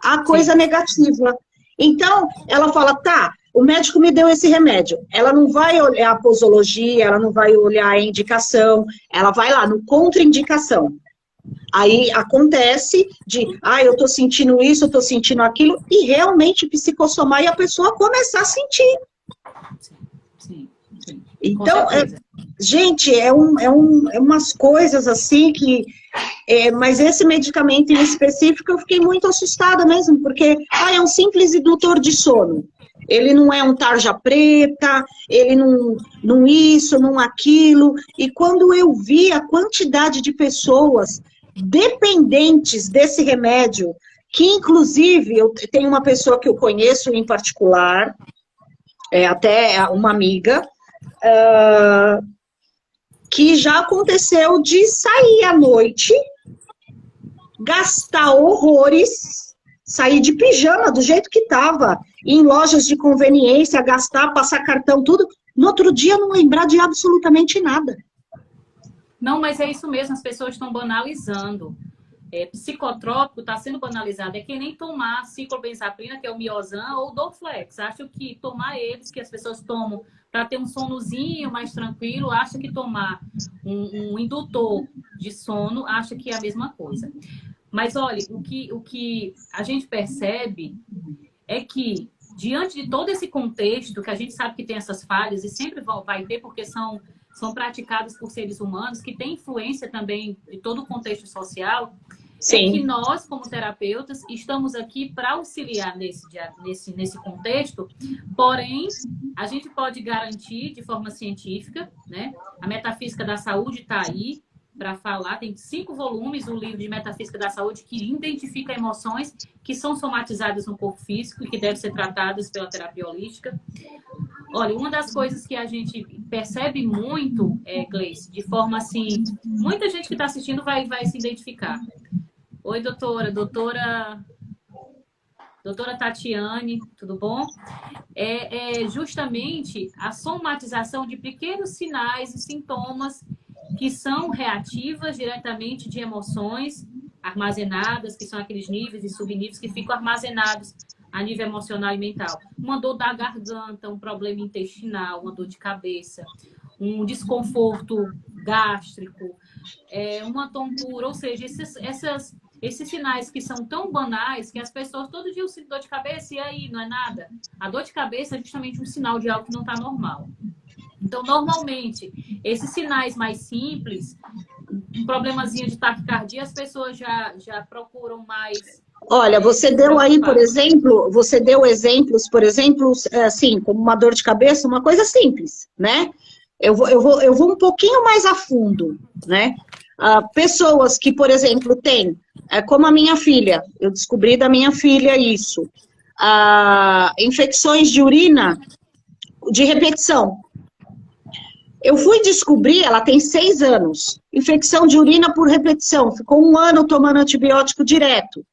à coisa negativa. Então, ela fala, tá, o médico me deu esse remédio. Ela não vai olhar a posologia, ela não vai olhar a indicação, ela vai lá no contraindicação. Aí acontece de, eu tô sentindo isso, eu tô sentindo aquilo, e realmente psicossomar e a pessoa começar a sentir. Sim. Então, gente, é umas coisas assim que... mas esse medicamento em específico eu fiquei muito assustada mesmo, porque é um simples indutor de sono. Ele não é um tarja preta, ele não isso, não aquilo. E quando eu vi a quantidade de pessoas dependentes desse remédio, que inclusive eu tenho uma pessoa que eu conheço em particular, até uma amiga, que já aconteceu de sair à noite, gastar horrores, sair de pijama do jeito que estava, em lojas de conveniência, gastar, passar cartão, tudo, no outro dia não lembrar de absolutamente nada. Não, mas é isso mesmo, as pessoas estão banalizando. psicotrópico está sendo banalizado. É que nem tomar ciclobenzaprina, que é o Miozan, ou Dorflex. Acho que tomar eles, que as pessoas tomam para ter um sonozinho mais tranquilo, acha que tomar um indutor de sono, acha que é a mesma coisa. Mas, olha, o que a gente percebe é que, diante de todo esse contexto, que a gente sabe que tem essas falhas, e sempre vai ter, porque são praticadas por seres humanos, que tem influência também de todo o contexto social, Sim. É que nós, como terapeutas, estamos aqui para auxiliar nesse contexto, porém, a gente pode garantir de forma científica, né? A Metafísica da Saúde está aí para falar, tem 5 volumes, o livro de Metafísica da Saúde, que identifica emoções que são somatizadas no corpo físico e que devem ser tratadas pela terapia holística. Olha, uma das coisas que a gente percebe muito, Gleice, de forma assim, muita gente que está assistindo vai se identificar. Oi, doutora Tatiane, tudo bom? É justamente a somatização de pequenos sinais e sintomas que são reativas diretamente de emoções armazenadas, que são aqueles níveis e subníveis que ficam armazenados a nível emocional e mental. Uma dor da garganta, um problema intestinal, uma dor de cabeça, um desconforto gástrico, uma tontura, ou seja, esses sinais que são tão banais que as pessoas todo dia sentem dor de cabeça e aí não é nada. A dor de cabeça é justamente um sinal de algo que não está normal. Então, normalmente, esses sinais mais simples, um problemazinho de taquicardia, as pessoas já procuram mais... Olha, você deu aí, por exemplo, você deu exemplos, por exemplo, assim, como uma dor de cabeça, uma coisa simples, né? Eu vou um pouquinho mais a fundo, né? Pessoas que, por exemplo, têm, como a minha filha, eu descobri da minha filha isso, infecções de urina de repetição. Eu fui descobrir, ela tem 6 anos, infecção de urina por repetição, ficou 1 ano tomando antibiótico direto,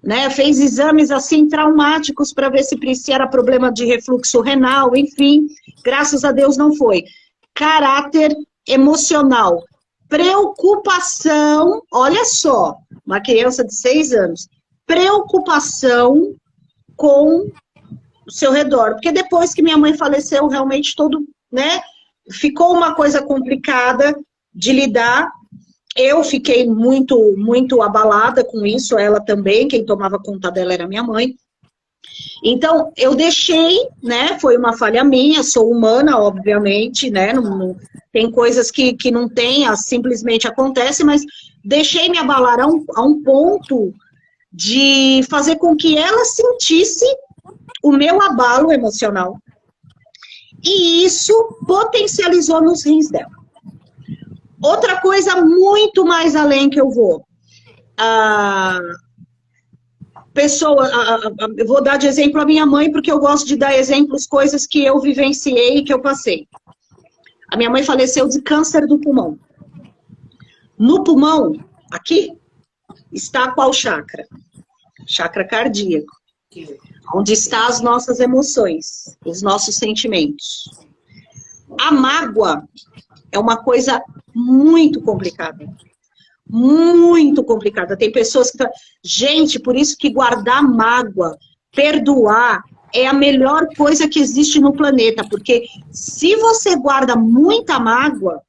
né? Fez exames assim traumáticos para ver se era problema de refluxo renal, enfim, graças a Deus não foi. Caráter emocional, preocupação, olha só, uma criança de 6 anos, preocupação com o seu redor, porque depois que minha mãe faleceu, realmente todo, né, ficou uma coisa complicada de lidar. Eu fiquei muito, muito abalada com isso, ela também, quem tomava conta dela era minha mãe. Então, eu deixei, né, foi uma falha minha, sou humana, obviamente, né, tem coisas que não tem, simplesmente acontece, mas deixei me abalar a um ponto de fazer com que ela sentisse o meu abalo emocional. E isso potencializou nos rins dela. Outra coisa muito mais além que eu vou. Eu vou dar de exemplo a minha mãe, porque eu gosto de dar exemplos, coisas que eu vivenciei e que eu passei. A minha mãe faleceu de câncer do pulmão. No pulmão, aqui, está qual chakra? Chakra cardíaco. Onde estão as nossas emoções, os nossos sentimentos. A mágoa é uma coisa muito complicada. Muito complicada. Tem pessoas que... Gente, por isso que guardar mágoa, perdoar, é a melhor coisa que existe no planeta. Porque se você guarda muita mágoa,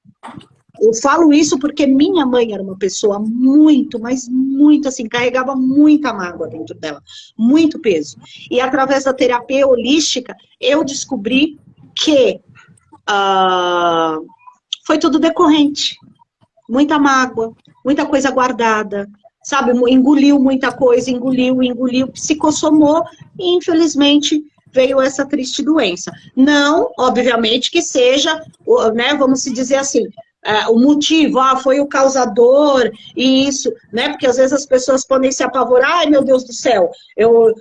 eu falo isso porque minha mãe era uma pessoa muito, mas muito assim, carregava muita mágoa dentro dela, muito peso. E através da terapia holística, eu descobri que foi tudo decorrente. Muita mágoa, muita coisa guardada, sabe? Engoliu muita coisa, engoliu, psicossomou e infelizmente veio essa triste doença. Não, obviamente, que seja, né, vamos se dizer assim, o motivo, foi o causador, e isso, né, porque às vezes as pessoas podem se apavorar, ai meu Deus do céu, eu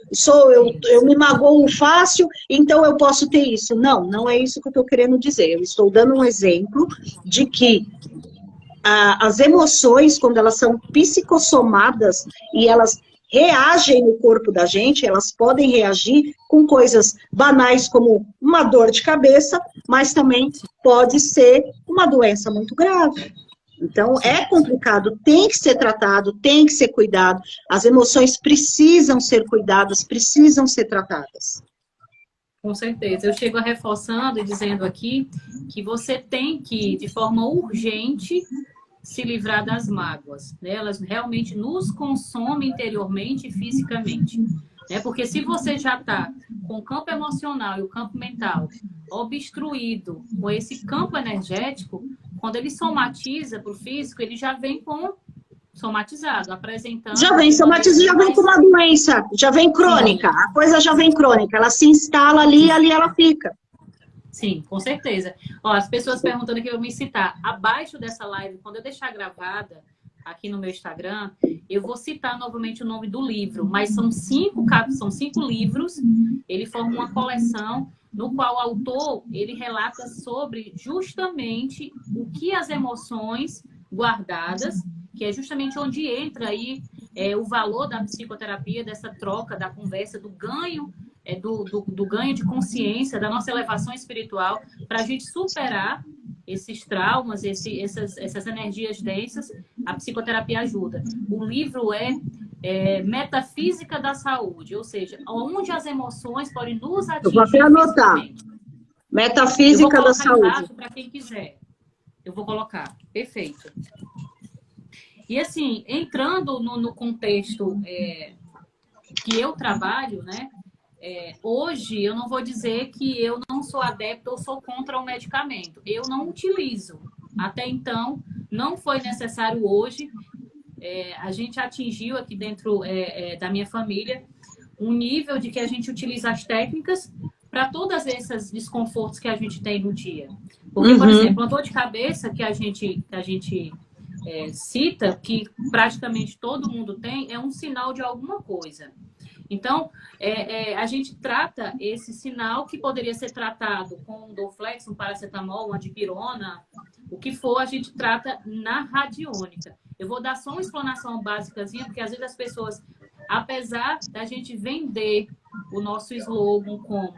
me magoo fácil, então eu posso ter isso. Não, não é isso que eu estou querendo dizer, eu estou dando um exemplo de que as emoções, quando elas são psicossomadas e elas reagem no corpo da gente, elas podem reagir com coisas banais como uma dor de cabeça, mas também pode ser uma doença muito grave. Então, é complicado, tem que ser tratado, tem que ser cuidado. As emoções precisam ser cuidadas, precisam ser tratadas. Com certeza. Eu chego reforçando e dizendo aqui que você tem que, de forma urgente, se livrar das mágoas, né? Elas realmente nos consomem interiormente e fisicamente, né? Porque se você já está com o campo emocional e o campo mental obstruído com esse campo energético, quando ele somatiza para o físico, ele já vem com somatizado, apresentando... Já vem somatizado, já vem com uma doença, já vem crônica, Sim. a coisa já vem crônica, ela se instala ali e ali ela fica. Sim, com certeza. Ó, as pessoas perguntando aqui, eu vou me citar. Abaixo dessa live, quando eu deixar gravada aqui no meu Instagram, eu vou citar novamente o nome do livro, mas são 5 livros. Ele forma uma coleção no qual o autor ele relata sobre justamente o que as emoções guardadas, que é justamente onde entra aí o valor da psicoterapia, dessa troca, da conversa, do ganho do ganho de consciência, da nossa elevação espiritual, para a gente superar esses traumas, essas energias densas, a psicoterapia ajuda. O livro é Metafísica da Saúde, ou seja, onde as emoções podem nos Eu vou até atingir anotar. fisicamente. Metafísica da Saúde. Eu vou colocar embaixo para quem quiser. Eu vou colocar. Perfeito. E assim, entrando no contexto que eu trabalho, né? Hoje, eu não vou dizer que eu não sou adepto ou sou contra o medicamento. Eu não utilizo. Até então, não foi necessário hoje. A gente atingiu aqui dentro da minha família um nível de que a gente utiliza as técnicas para todas esses desconfortos que a gente tem no dia. Porque, por exemplo, a dor de cabeça que a gente cita, que praticamente todo mundo tem, é um sinal de alguma coisa. Então, a gente trata esse sinal que poderia ser tratado com um Dorflex, um paracetamol, uma dipirona, o que for, a gente trata na radiônica. Eu vou dar só uma explanação básicazinha, porque às vezes as pessoas, apesar da gente vender o nosso slogan como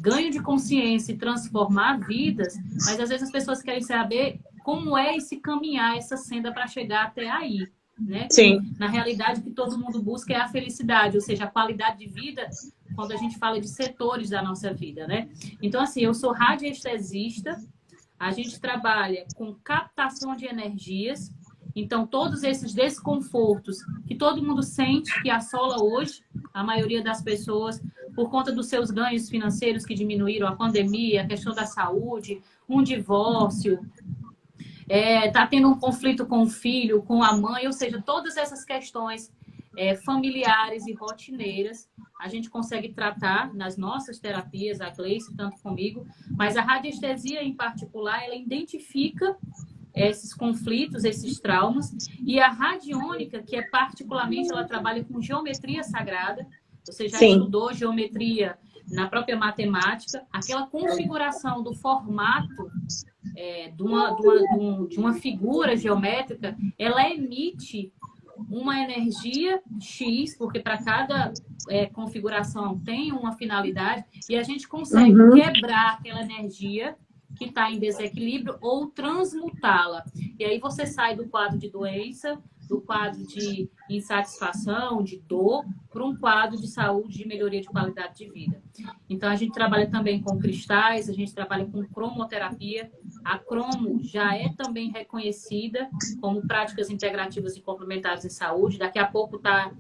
ganho de consciência e transformar vidas, mas às vezes as pessoas querem saber como é esse caminhar, essa senda para chegar até aí. Né? Sim. Na realidade, o que todo mundo busca é a felicidade, ou seja, a qualidade de vida, quando a gente fala de setores da nossa vida, né? Então, assim, eu sou radiestesista, a gente trabalha com captação de energias, então todos esses desconfortos que todo mundo sente, que assola hoje a maioria das pessoas, por conta dos seus ganhos financeiros que diminuíram, a pandemia, a questão da saúde, um divórcio, tá tendo um conflito com o filho, com a mãe, ou seja, todas essas questões familiares e rotineiras, a gente consegue tratar nas nossas terapias, a Gleice, tanto comigo, mas a radiestesia em particular, ela identifica esses conflitos, esses traumas, e a radiônica, que particularmente, ela trabalha com geometria sagrada, você já estudou geometria na própria matemática, aquela configuração do formato de uma figura geométrica, ela emite uma energia X, porque para cada configuração tem uma finalidade, e a gente consegue quebrar aquela energia que está em desequilíbrio ou transmutá-la. E aí você sai do quadro de doença, do quadro de insatisfação, de dor, para um quadro de saúde, de melhoria de qualidade de vida. Então, a gente trabalha também com cristais, a gente trabalha com cromoterapia. A cromo já é também reconhecida como práticas integrativas e complementares em saúde. Daqui a pouco está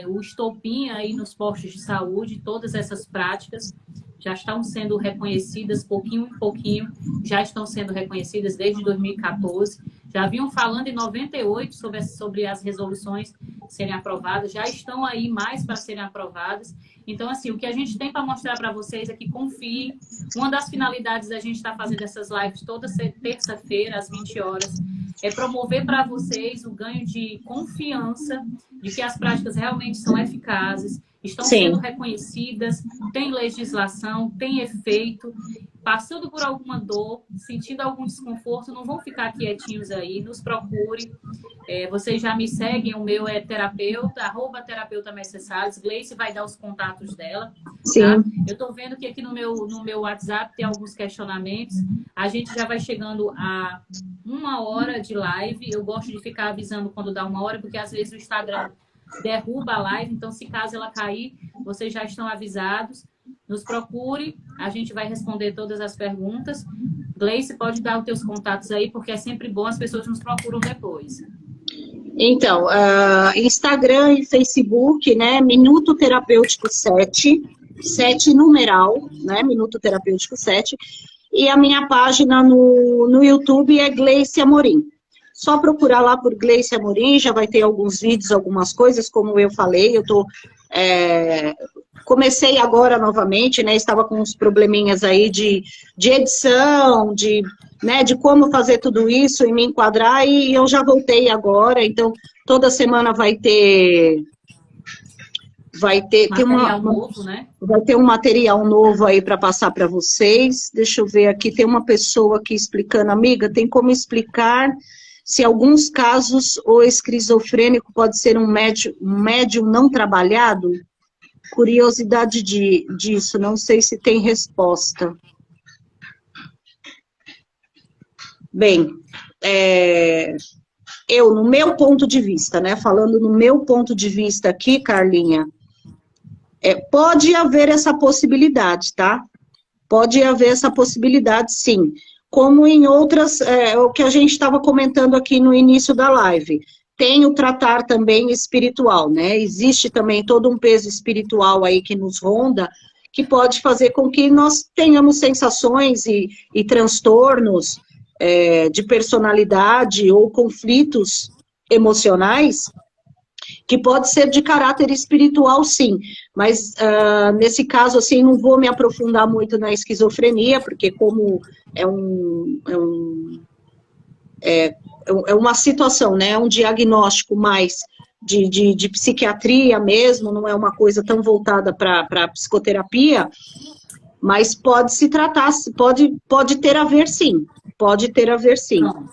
o estopim aí nos postos de saúde, todas essas práticas já estão sendo reconhecidas pouquinho em pouquinho, já estão sendo reconhecidas desde 2014. Já vinham falando em 98 sobre as resoluções serem aprovadas, já estão aí mais para serem aprovadas. Então, assim, o que a gente tem para mostrar para vocês é que confiem. Uma das finalidades da gente estar fazendo essas lives toda terça-feira, às 20 horas, é promover para vocês o ganho de confiança de que as práticas realmente são eficazes, estão Sim. sendo reconhecidas, tem legislação, tem efeito, passando por alguma dor, sentindo algum desconforto, não vão ficar quietinhos aí, nos procure. Vocês já me seguem, o meu é terapeuta, @terapeuta Messia Salles. Gleice vai dar os contatos dela, Sim. tá? Eu tô vendo que aqui no meu WhatsApp tem alguns questionamentos. A gente já vai chegando a 1 hora de live. Eu gosto de ficar avisando quando dá 1 hora, porque às vezes o Instagram derruba a live. Então, se caso ela cair, vocês já estão avisados. Nos procure, a gente vai responder todas as perguntas. Gleice, pode dar os teus contatos aí, porque é sempre bom, as pessoas nos procuram depois. Então, Instagram e Facebook, né? Minuto Terapêutico 7, 7 numeral, né? Minuto Terapêutico 7. E a minha página no YouTube é Gleice Amorim. Só procurar lá por Gleice Amorim, já vai ter alguns vídeos, algumas coisas, como eu falei, comecei agora novamente, né? Estava com uns probleminhas aí de edição, de como fazer tudo isso e me enquadrar, e eu já voltei agora, então toda semana vai ter Material novo, né? Vai ter um material novo aí para passar para vocês. Deixa eu ver aqui, tem uma pessoa aqui explicando, amiga, tem como explicar se alguns casos o esquizofrênico pode ser um médium não trabalhado? Curiosidade disso, não sei se tem resposta. Bem, no meu ponto de vista, né, falando no meu ponto de vista aqui, Carlinha, pode haver essa possibilidade, tá? Pode haver essa possibilidade, sim. Como em outras, o que a gente estava comentando aqui no início da live. Tem o tratar também espiritual, né? Existe também todo um peso espiritual aí que nos ronda, que pode fazer com que nós tenhamos sensações e transtornos de personalidade ou conflitos emocionais, que pode ser de caráter espiritual, sim. Mas, nesse caso, assim, não vou me aprofundar muito na esquizofrenia, porque como é uma situação, né? É um diagnóstico mais de psiquiatria mesmo, não é uma coisa tão voltada para a psicoterapia, mas pode se tratar, pode ter a ver, sim. Pode ter a ver, sim. Pronto.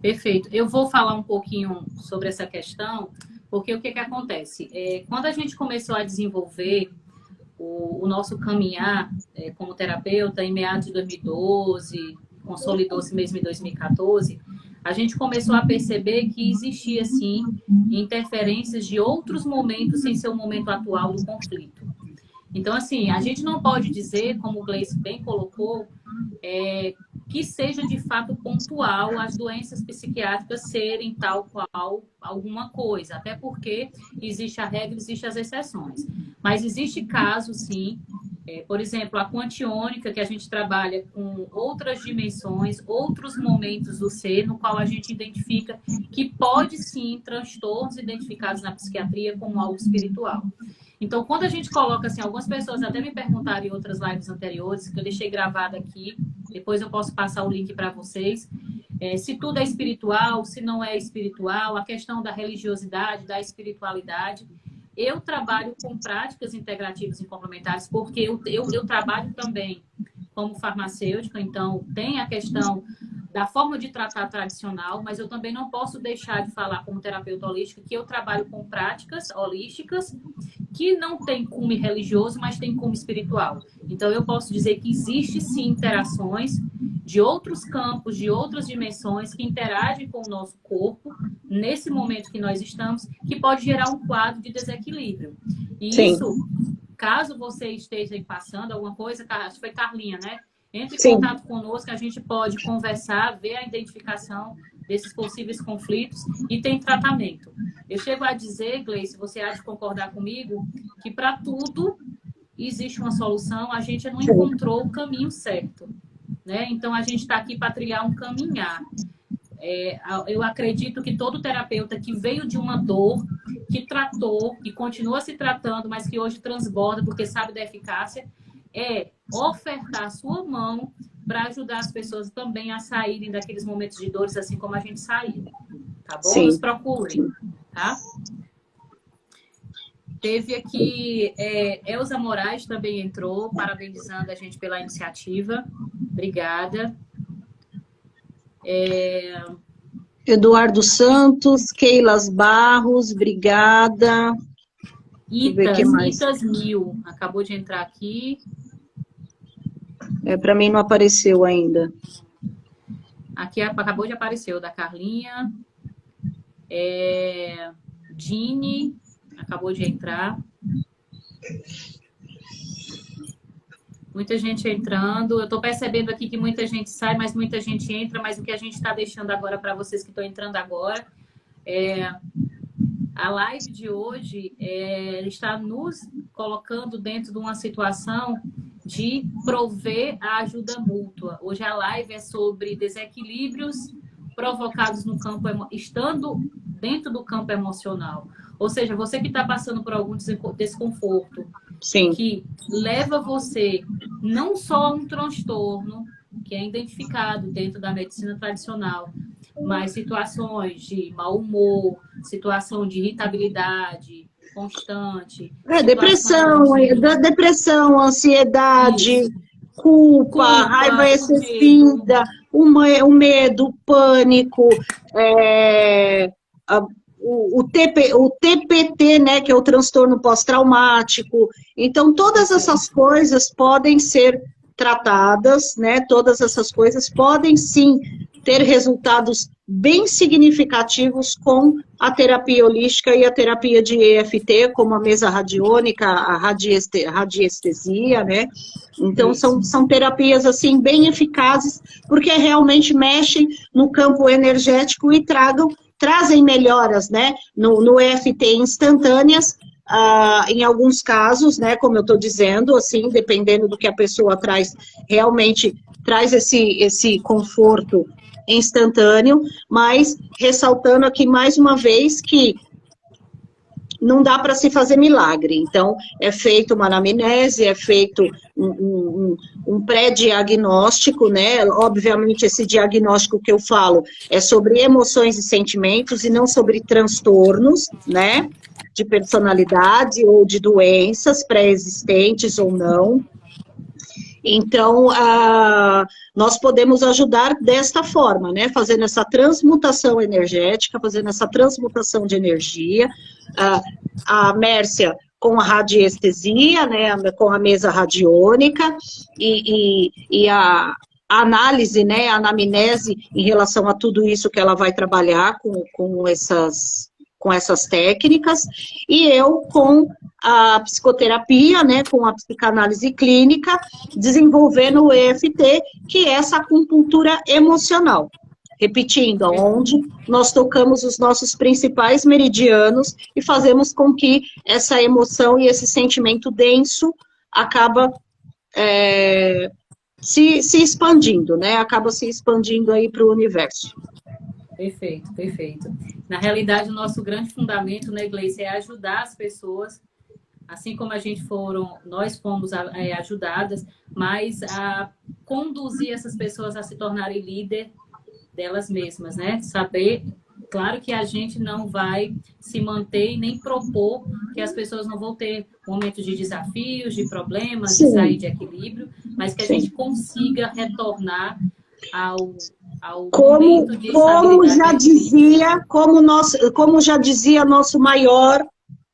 Perfeito. Eu vou falar um pouquinho sobre essa questão, porque o que acontece? Quando a gente começou a desenvolver o nosso caminhar como terapeuta, em meados de 2012, consolidou-se mesmo em 2014, a gente começou a perceber que existia, sim, interferências de outros momentos sem ser o momento atual do conflito. Então, assim, a gente não pode dizer, como o Gleice bem colocou, que seja de fato pontual as doenças psiquiátricas serem tal qual alguma coisa, até porque existe a regra, existem as exceções. Mas existe casos, sim, por exemplo, a quantiônica, que a gente trabalha com outras dimensões, outros momentos do ser, no qual a gente identifica que pode, sim, transtornos identificados na psiquiatria como algo espiritual. Então, quando a gente coloca assim, algumas pessoas até me perguntaram em outras lives anteriores, que eu deixei gravado aqui, depois eu posso passar o link para vocês, se tudo é espiritual, se não é espiritual, a questão da religiosidade, da espiritualidade. Eu trabalho com práticas integrativas e complementares, porque eu trabalho também como farmacêutica, então tem a questão da forma de tratar tradicional, mas eu também não posso deixar de falar como terapeuta holística que eu trabalho com práticas holísticas que não tem cume religioso, mas tem cume espiritual. Então, eu posso dizer que existe, sim, interações de outros campos, de outras dimensões que interagem com o nosso corpo, nesse momento que nós estamos, que pode gerar um quadro de desequilíbrio. E sim, isso, caso você esteja passando alguma coisa, acho que foi Carlinha, né? Entre em contato conosco, a gente pode conversar, ver a identificação desses possíveis conflitos e tem tratamento. Eu chego a dizer, Gleice, você há de concordar comigo, que para tudo existe uma solução, a gente não encontrou o caminho certo, né? Então, a gente está aqui para trilhar um caminhar. Eu acredito que todo terapeuta que veio de uma dor, que tratou, que continua se tratando, mas que hoje transborda porque sabe da eficácia, ofertar a sua mão para ajudar as pessoas também a saírem daqueles momentos de dores, assim como a gente saiu. Tá bom? Sim. Nos procurem, tá? Teve aqui, Elza Moraes também entrou, parabenizando a gente pela iniciativa. Obrigada. Eduardo Santos, Keilas Barros, obrigada. Itas Mil, acabou de entrar aqui. Para mim não apareceu ainda. Aqui acabou de aparecer o da Carlinha. Dini, acabou de entrar. Muita gente entrando. Eu estou percebendo aqui que muita gente sai, mas muita gente entra. Mas o que a gente está deixando agora para vocês que estão entrando agora a live de hoje está nos colocando dentro de uma situação de prover a ajuda mútua. Hoje a live é sobre desequilíbrios provocados no campo, estando dentro do campo emocional. Ou seja, você que está passando por algum desconforto, sim, que leva você não só a um transtorno, que é identificado dentro da medicina tradicional, mas situações de mau humor, situação de irritabilidade constante. Depressão, ansiedade, Isso. culpa, raiva excessiva, o medo, o pânico, o TPT, né, que é o transtorno pós-traumático. Então, todas essas coisas podem ser tratadas, né? Todas essas coisas podem sim ter resultados bem significativos com a terapia holística e a terapia de EFT, como a mesa radiônica, a radiestesia, né? Então, são terapias, assim, bem eficazes, porque realmente mexem no campo energético e trazem melhoras, né? No EFT instantâneas, em alguns casos, né, como eu estou dizendo, assim, dependendo do que a pessoa traz, realmente traz esse conforto instantâneo, mas ressaltando aqui mais uma vez que não dá para se fazer milagre. Então, é feito uma anamnese, é feito um pré-diagnóstico, né? Obviamente, esse diagnóstico que eu falo é sobre emoções e sentimentos e não sobre transtornos, né? De personalidade ou de doenças pré-existentes ou não. Então, nós podemos ajudar desta forma, né? Fazendo essa transmutação energética, fazendo essa transmutação de energia. A Mércia com a radiestesia, né? Com a mesa radiônica e a análise, né? A anamnese em relação a tudo isso que ela vai trabalhar com essas técnicas, e eu com a psicoterapia, né, com a psicanálise clínica, desenvolvendo o EFT, que é essa acupuntura emocional. Repetindo, onde nós tocamos os nossos principais meridianos e fazemos com que essa emoção e esse sentimento denso acaba se expandindo, né, acaba se expandindo aí para o universo. Perfeito, perfeito. Na realidade, o nosso grande fundamento, né, Gleice, é ajudar as pessoas, assim como nós fomos ajudadas, mas a conduzir essas pessoas a se tornarem líder delas mesmas, né? Saber, claro que a gente não vai se manter e nem propor que as pessoas não vão ter momentos de desafios, de problemas, sim, de sair de equilíbrio, mas que a sim, gente consiga retornar ao como já dizia nosso maior,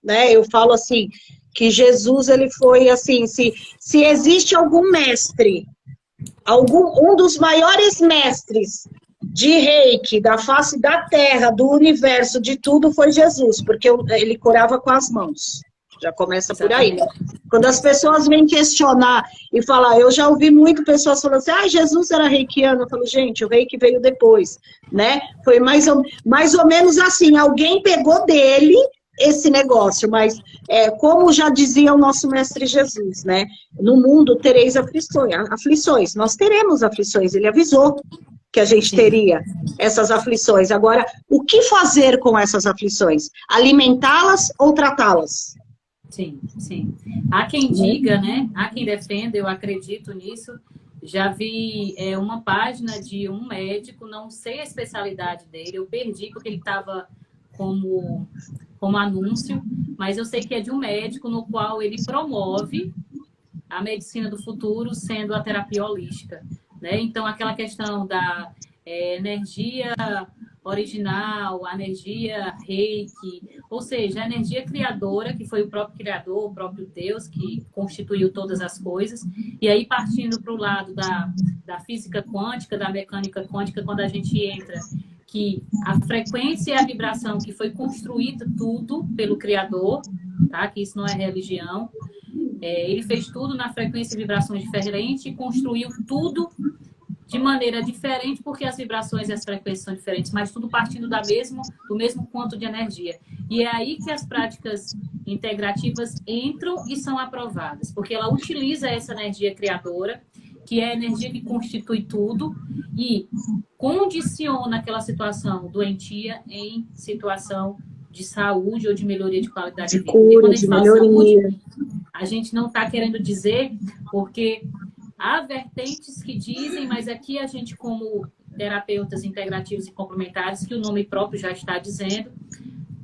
né? Eu falo assim, que Jesus, ele foi assim, se existe algum mestre, um dos maiores mestres de Reiki, da face da terra, do universo, de tudo, foi Jesus, porque ele curava com as mãos. Já começa por aí. Quando as pessoas vêm questionar e falar, eu já ouvi muito pessoas falando assim, Jesus era reikiano. Eu falo, gente, o reiki veio depois, né? Foi mais ou menos assim, alguém pegou dele esse negócio, mas como já dizia o nosso mestre Jesus, né? No mundo tereis aflições, nós teremos aflições, ele avisou que a gente teria essas aflições. Agora, o que fazer com essas aflições? Alimentá-las ou tratá-las? Sim, sim. Há quem diga, né? Há quem defenda, eu acredito nisso. Já vi uma página de um médico, não sei a especialidade dele, eu perdi porque ele estava como anúncio, mas eu sei que é de um médico no qual ele promove a medicina do futuro sendo a terapia holística, né? Então, aquela questão da energia original, a energia reiki, ou seja, a energia criadora, que foi o próprio Criador, o próprio Deus, que constituiu todas as coisas. E aí, partindo para o lado da física quântica, da mecânica quântica, quando a gente entra, que a frequência e a vibração que foi construída tudo pelo Criador, tá? Que isso não é religião. Ele fez tudo na frequência e vibrações diferentes e construiu tudo de maneira diferente, porque as vibrações e as frequências são diferentes, mas tudo partindo do mesmo quanto de energia. E é aí que as práticas integrativas entram e são aprovadas, porque ela utiliza essa energia criadora, que é a energia que constitui tudo, e condiciona aquela situação doentia em situação de saúde ou de melhoria de qualidade de vida. Cura, e quando a gente de fala melhoria. saúde, a gente não está querendo dizer, porque há vertentes que dizem, mas aqui a gente, como terapeutas integrativos e complementares, que o nome próprio já está dizendo,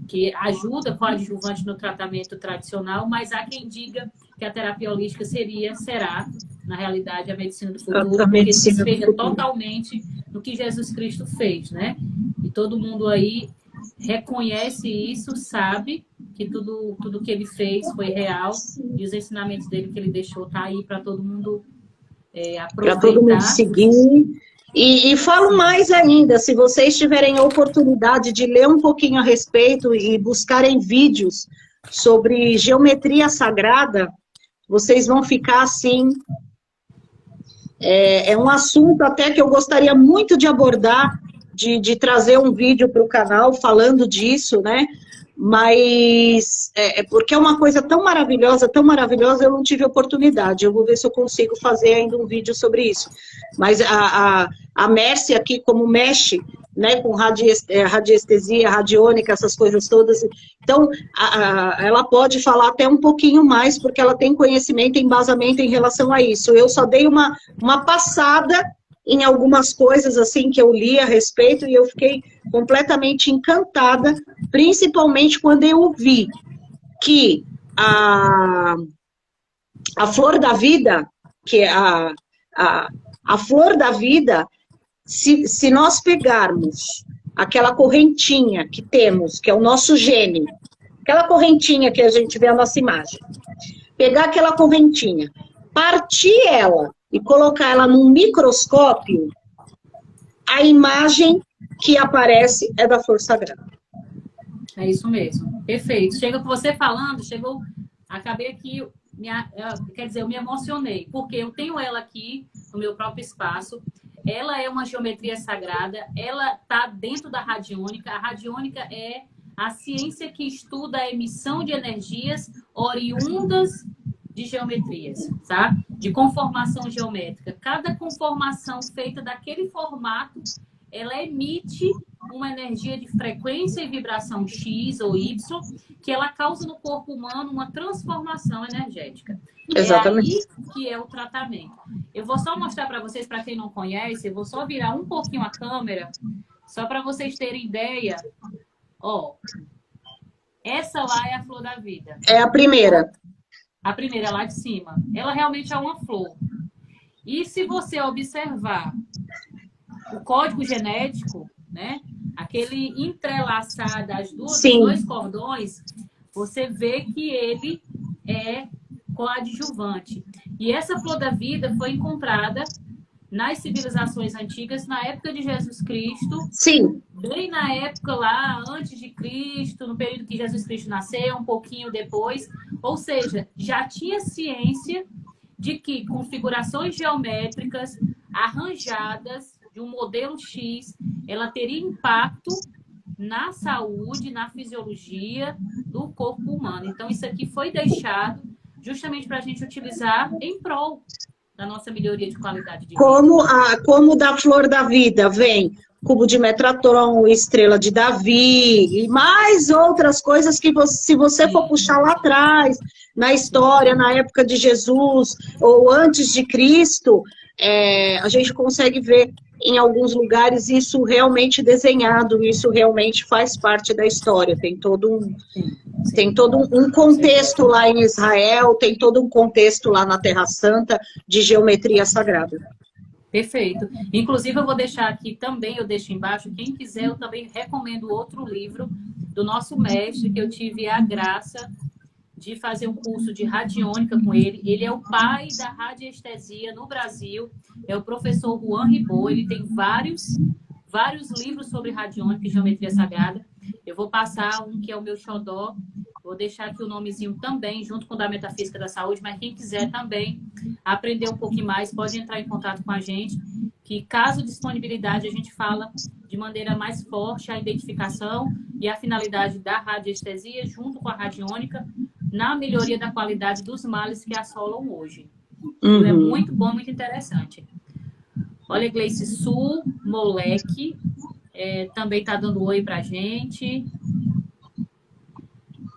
que ajuda coadjuvante no tratamento tradicional, mas há quem diga que a terapia holística será, na realidade, a medicina do futuro, porque se espelha totalmente no que Jesus Cristo fez, né? E todo mundo aí reconhece isso, sabe que tudo que ele fez foi real, e os ensinamentos dele que ele deixou tá aí para todo mundo para todo mundo seguir. E falo mais ainda, se vocês tiverem a oportunidade de ler um pouquinho a respeito e buscarem vídeos sobre geometria sagrada, vocês vão ficar assim... É um assunto até que eu gostaria muito de abordar, de trazer um vídeo para o canal falando disso, né? Mas porque é uma coisa tão maravilhosa, eu não tive oportunidade. Eu vou ver se eu consigo fazer ainda um vídeo sobre isso. Mas a Mércia aqui, como mexe, né, com radiestesia, radiônica, essas coisas todas, então ela pode falar até um pouquinho mais, porque ela tem conhecimento e embasamento em relação a isso. Eu só dei uma passada em algumas coisas assim que eu li a respeito e eu fiquei completamente encantada, principalmente quando eu vi que a flor da vida, que é a flor da vida, se nós pegarmos aquela correntinha que temos, que é o nosso gene, aquela correntinha que a gente vê a nossa imagem, pegar aquela correntinha, partir ela e colocar ela num microscópio, a imagem que aparece é da flor sagrada. É isso mesmo, perfeito. Chega com você falando, acabei aqui, quer dizer, eu me emocionei, porque eu tenho ela aqui no meu próprio espaço, ela é uma geometria sagrada, ela está dentro da radiônica, a radiônica é a ciência que estuda a emissão de energias oriundas de geometrias, tá? De conformação geométrica. Cada conformação feita daquele formato, ela emite uma energia de frequência e vibração X ou Y, que ela causa no corpo humano uma transformação energética. Exatamente. É aí que é o tratamento. Eu vou só mostrar para vocês, para quem não conhece, eu vou só virar um pouquinho a câmera, só para vocês terem ideia. Ó, essa lá é a flor da vida. É a primeira. A primeira lá de cima. Ela realmente é uma flor. E se você observar o código genético, né? Aquele entrelaçar dos dois cordões, você vê que ele é coadjuvante. E essa flor da vida foi encontrada nas civilizações antigas, na época de Jesus Cristo. Sim. Bem na época lá, antes de Cristo, no período que Jesus Cristo nasceu, um pouquinho depois. Ou seja, já tinha ciência de que configurações geométricas arranjadas de um modelo X, ela teria impacto na saúde, na fisiologia do corpo humano. Então, isso aqui foi deixado justamente para a gente utilizar em prol da nossa melhoria de qualidade de vida. Como da flor da vida vem cubo de Metratron, estrela de Davi e mais outras coisas que se você for puxar lá atrás, na história, na época de Jesus ou antes de Cristo, a gente consegue ver em alguns lugares, isso realmente desenhado, isso realmente faz parte da história, tem todo um contexto lá em Israel, tem todo um contexto lá na Terra Santa de geometria sagrada. Perfeito. Inclusive, eu vou deixar aqui também, eu deixo embaixo, quem quiser, eu também recomendo outro livro do nosso mestre, que eu tive a graça de fazer um curso de radiônica com ele. Ele é o pai da radiestesia no Brasil, é o professor Juan Ribot, ele tem vários livros sobre radiônica e geometria sagrada. Eu vou passar um que é o meu xodó, vou deixar aqui o nomezinho também, junto com o da Metafísica da Saúde, mas quem quiser também aprender um pouquinho mais, pode entrar em contato com a gente, que caso disponibilidade, a gente fala de maneira mais forte a identificação e a finalidade da radiestesia, junto com a radiônica, na melhoria da qualidade dos males que assolam hoje. Uhum. É muito bom, muito interessante. Olha, Gleice Su Moleque também está dando oi para a gente.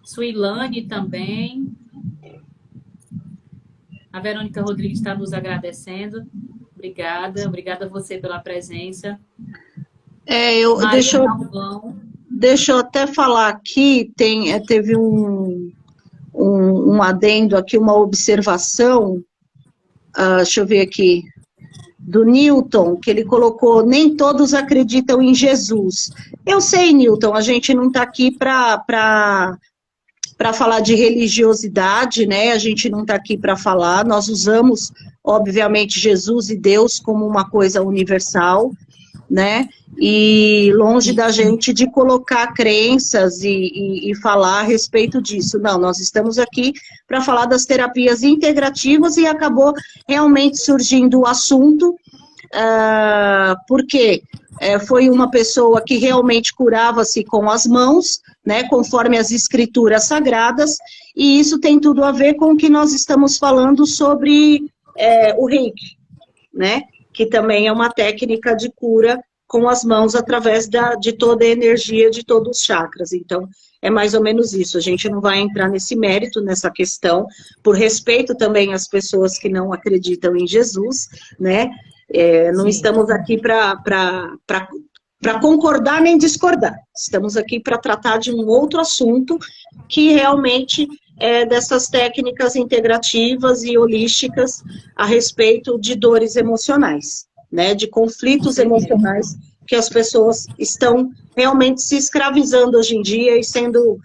Suilane também. A Verônica Rodrigues está nos agradecendo. Obrigada a você pela presença. Deixa eu até falar aqui, teve um adendo aqui, uma observação, deixa eu ver aqui, do Newton, que ele colocou, nem todos acreditam em Jesus. Eu sei, Newton, a gente não está aqui para falar de religiosidade, né? A gente não está aqui para falar, nós usamos, obviamente, Jesus e Deus como uma coisa universal, né? E longe da gente de colocar crenças e falar a respeito disso. Não, nós estamos aqui para falar das terapias integrativas e acabou realmente surgindo o assunto, porque foi uma pessoa que realmente curava-se com as mãos, né, conforme as escrituras sagradas, e isso tem tudo a ver com o que nós estamos falando sobre o Reiki, né, que também é uma técnica de cura com as mãos através de toda a energia de todos os chakras. Então, é mais ou menos isso. A gente não vai entrar nesse mérito, nessa questão, por respeito também às pessoas que não acreditam em Jesus, né? Não estamos aqui para concordar nem discordar. Estamos aqui para tratar de um outro assunto que realmente é dessas técnicas integrativas e holísticas a respeito de dores emocionais, né, de conflitos emocionais que as pessoas estão realmente se escravizando hoje em dia e sendo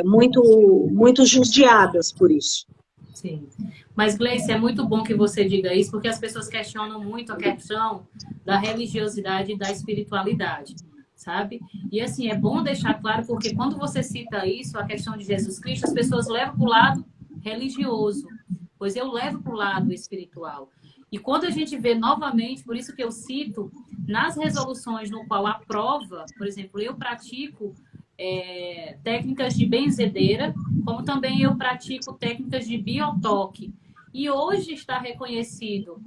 muito judiadas por isso. Sim. Mas, Gleice, é muito bom que você diga isso, porque as pessoas questionam muito a questão da religiosidade e da espiritualidade, sabe? E, assim, é bom deixar claro, porque quando você cita isso, a questão de Jesus Cristo, as pessoas levam para o lado religioso, pois eu levo para o lado espiritual. E quando a gente vê novamente, por isso que eu cito, nas resoluções no qual aprova, por exemplo, eu pratico técnicas de benzedeira, como também eu pratico técnicas de biotoque. E hoje está reconhecido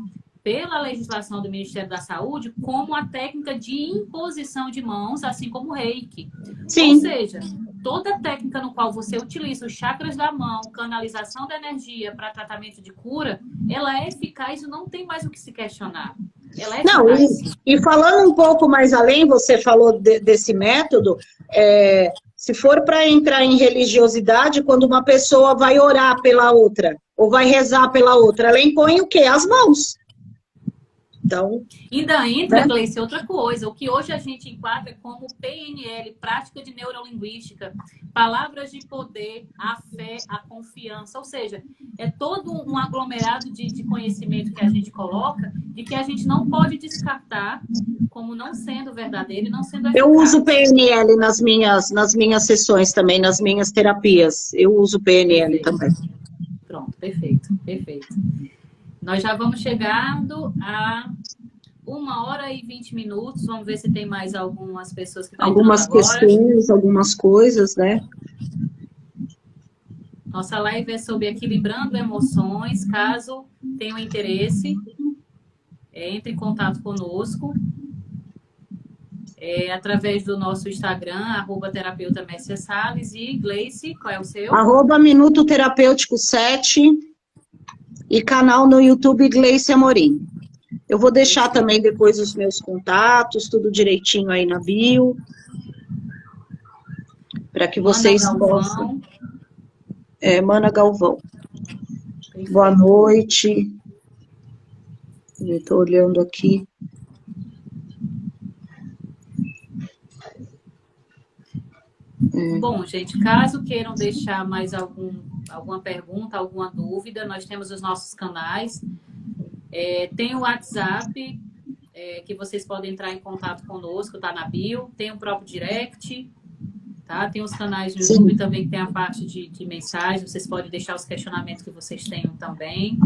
pela legislação do Ministério da Saúde como a técnica de imposição de mãos, assim como o Reiki. Sim. Ou seja, toda técnica no qual você utiliza os chakras da mão, canalização da energia para tratamento de cura, ela é eficaz e não tem mais o que se questionar. Ela é eficaz. Não, e falando um pouco mais além, você falou desse método, se for para entrar em religiosidade, quando uma pessoa vai orar pela outra, ou vai rezar pela outra, ela impõe o quê? As mãos. Então, ainda entra, Gleice, outra coisa, o que hoje a gente enquadra como PNL, prática de neurolinguística, palavras de poder, a fé, a confiança, ou seja, é todo um aglomerado de conhecimento que a gente coloca e que a gente não pode descartar como não sendo verdadeiro e não sendo eficaz. Eu uso PNL nas minhas sessões também, nas minhas terapias, eu uso PNL também. Pronto, perfeito. Nós já vamos chegando a 1h20. Vamos ver se tem mais algumas pessoas que estão algumas questões, algumas coisas, né? Nossa live é sobre equilibrando emoções. Caso tenham interesse, entre em contato conosco. Através do nosso Instagram, @terapeuta Mércia Salles. E Gleice, qual é o seu? @Minuto Terapêutico 7 e canal no YouTube Gleice Amorim. Eu vou deixar também depois os meus contatos, tudo direitinho aí na bio, para que vocês possam... Mana Galvão. Perfeito. Boa noite. Eu estou olhando aqui. Bom, gente, caso queiram deixar mais alguma pergunta, alguma dúvida, nós temos os nossos canais. Tem o WhatsApp, que vocês podem entrar em contato conosco, tá na bio. Tem o próprio direct, tá? Tem os canais do YouTube. Sim. Também, tem a parte de mensagem. Vocês podem deixar os questionamentos que vocês tenham também.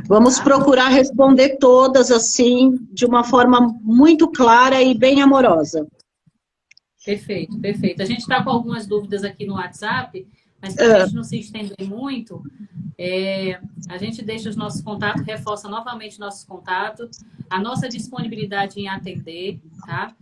Vamos procurar responder todas, assim, de uma forma muito clara e bem amorosa. Perfeito, perfeito. A gente está com algumas dúvidas aqui no WhatsApp, mas para a gente não se estender muito, a gente deixa os nossos contatos, reforça novamente nossos contatos, a nossa disponibilidade em atender, tá?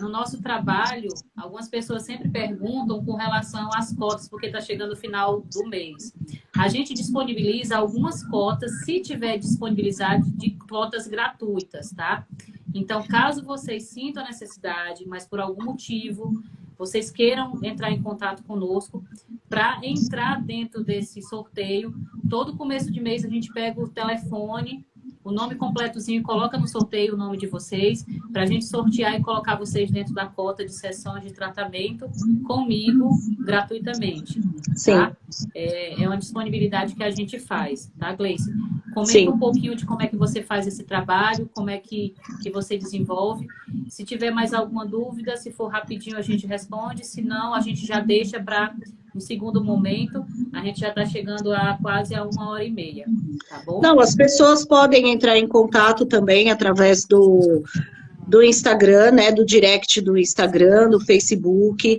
No nosso trabalho, algumas pessoas sempre perguntam com relação às cotas, porque está chegando o final do mês. A gente disponibiliza algumas cotas, se tiver disponibilidade de cotas gratuitas, tá? Então, caso vocês sintam a necessidade, mas por algum motivo vocês queiram entrar em contato conosco, para entrar dentro desse sorteio, todo começo de mês a gente pega o telefone, o nome completozinho, coloca no sorteio o nome de vocês, para a gente sortear e colocar vocês dentro da cota de sessões de tratamento comigo gratuitamente. Tá? É uma disponibilidade que a gente faz, tá, Gleice? Comenta um pouquinho de como é que você faz esse trabalho, como é que você desenvolve. Se tiver mais alguma dúvida, se for rapidinho a gente responde, se não, a gente já deixa para um segundo momento. A gente já está chegando a quase a 1h30, tá bom? Não, as pessoas podem entrar em contato também através do Instagram, né, do direct do Instagram, do Facebook,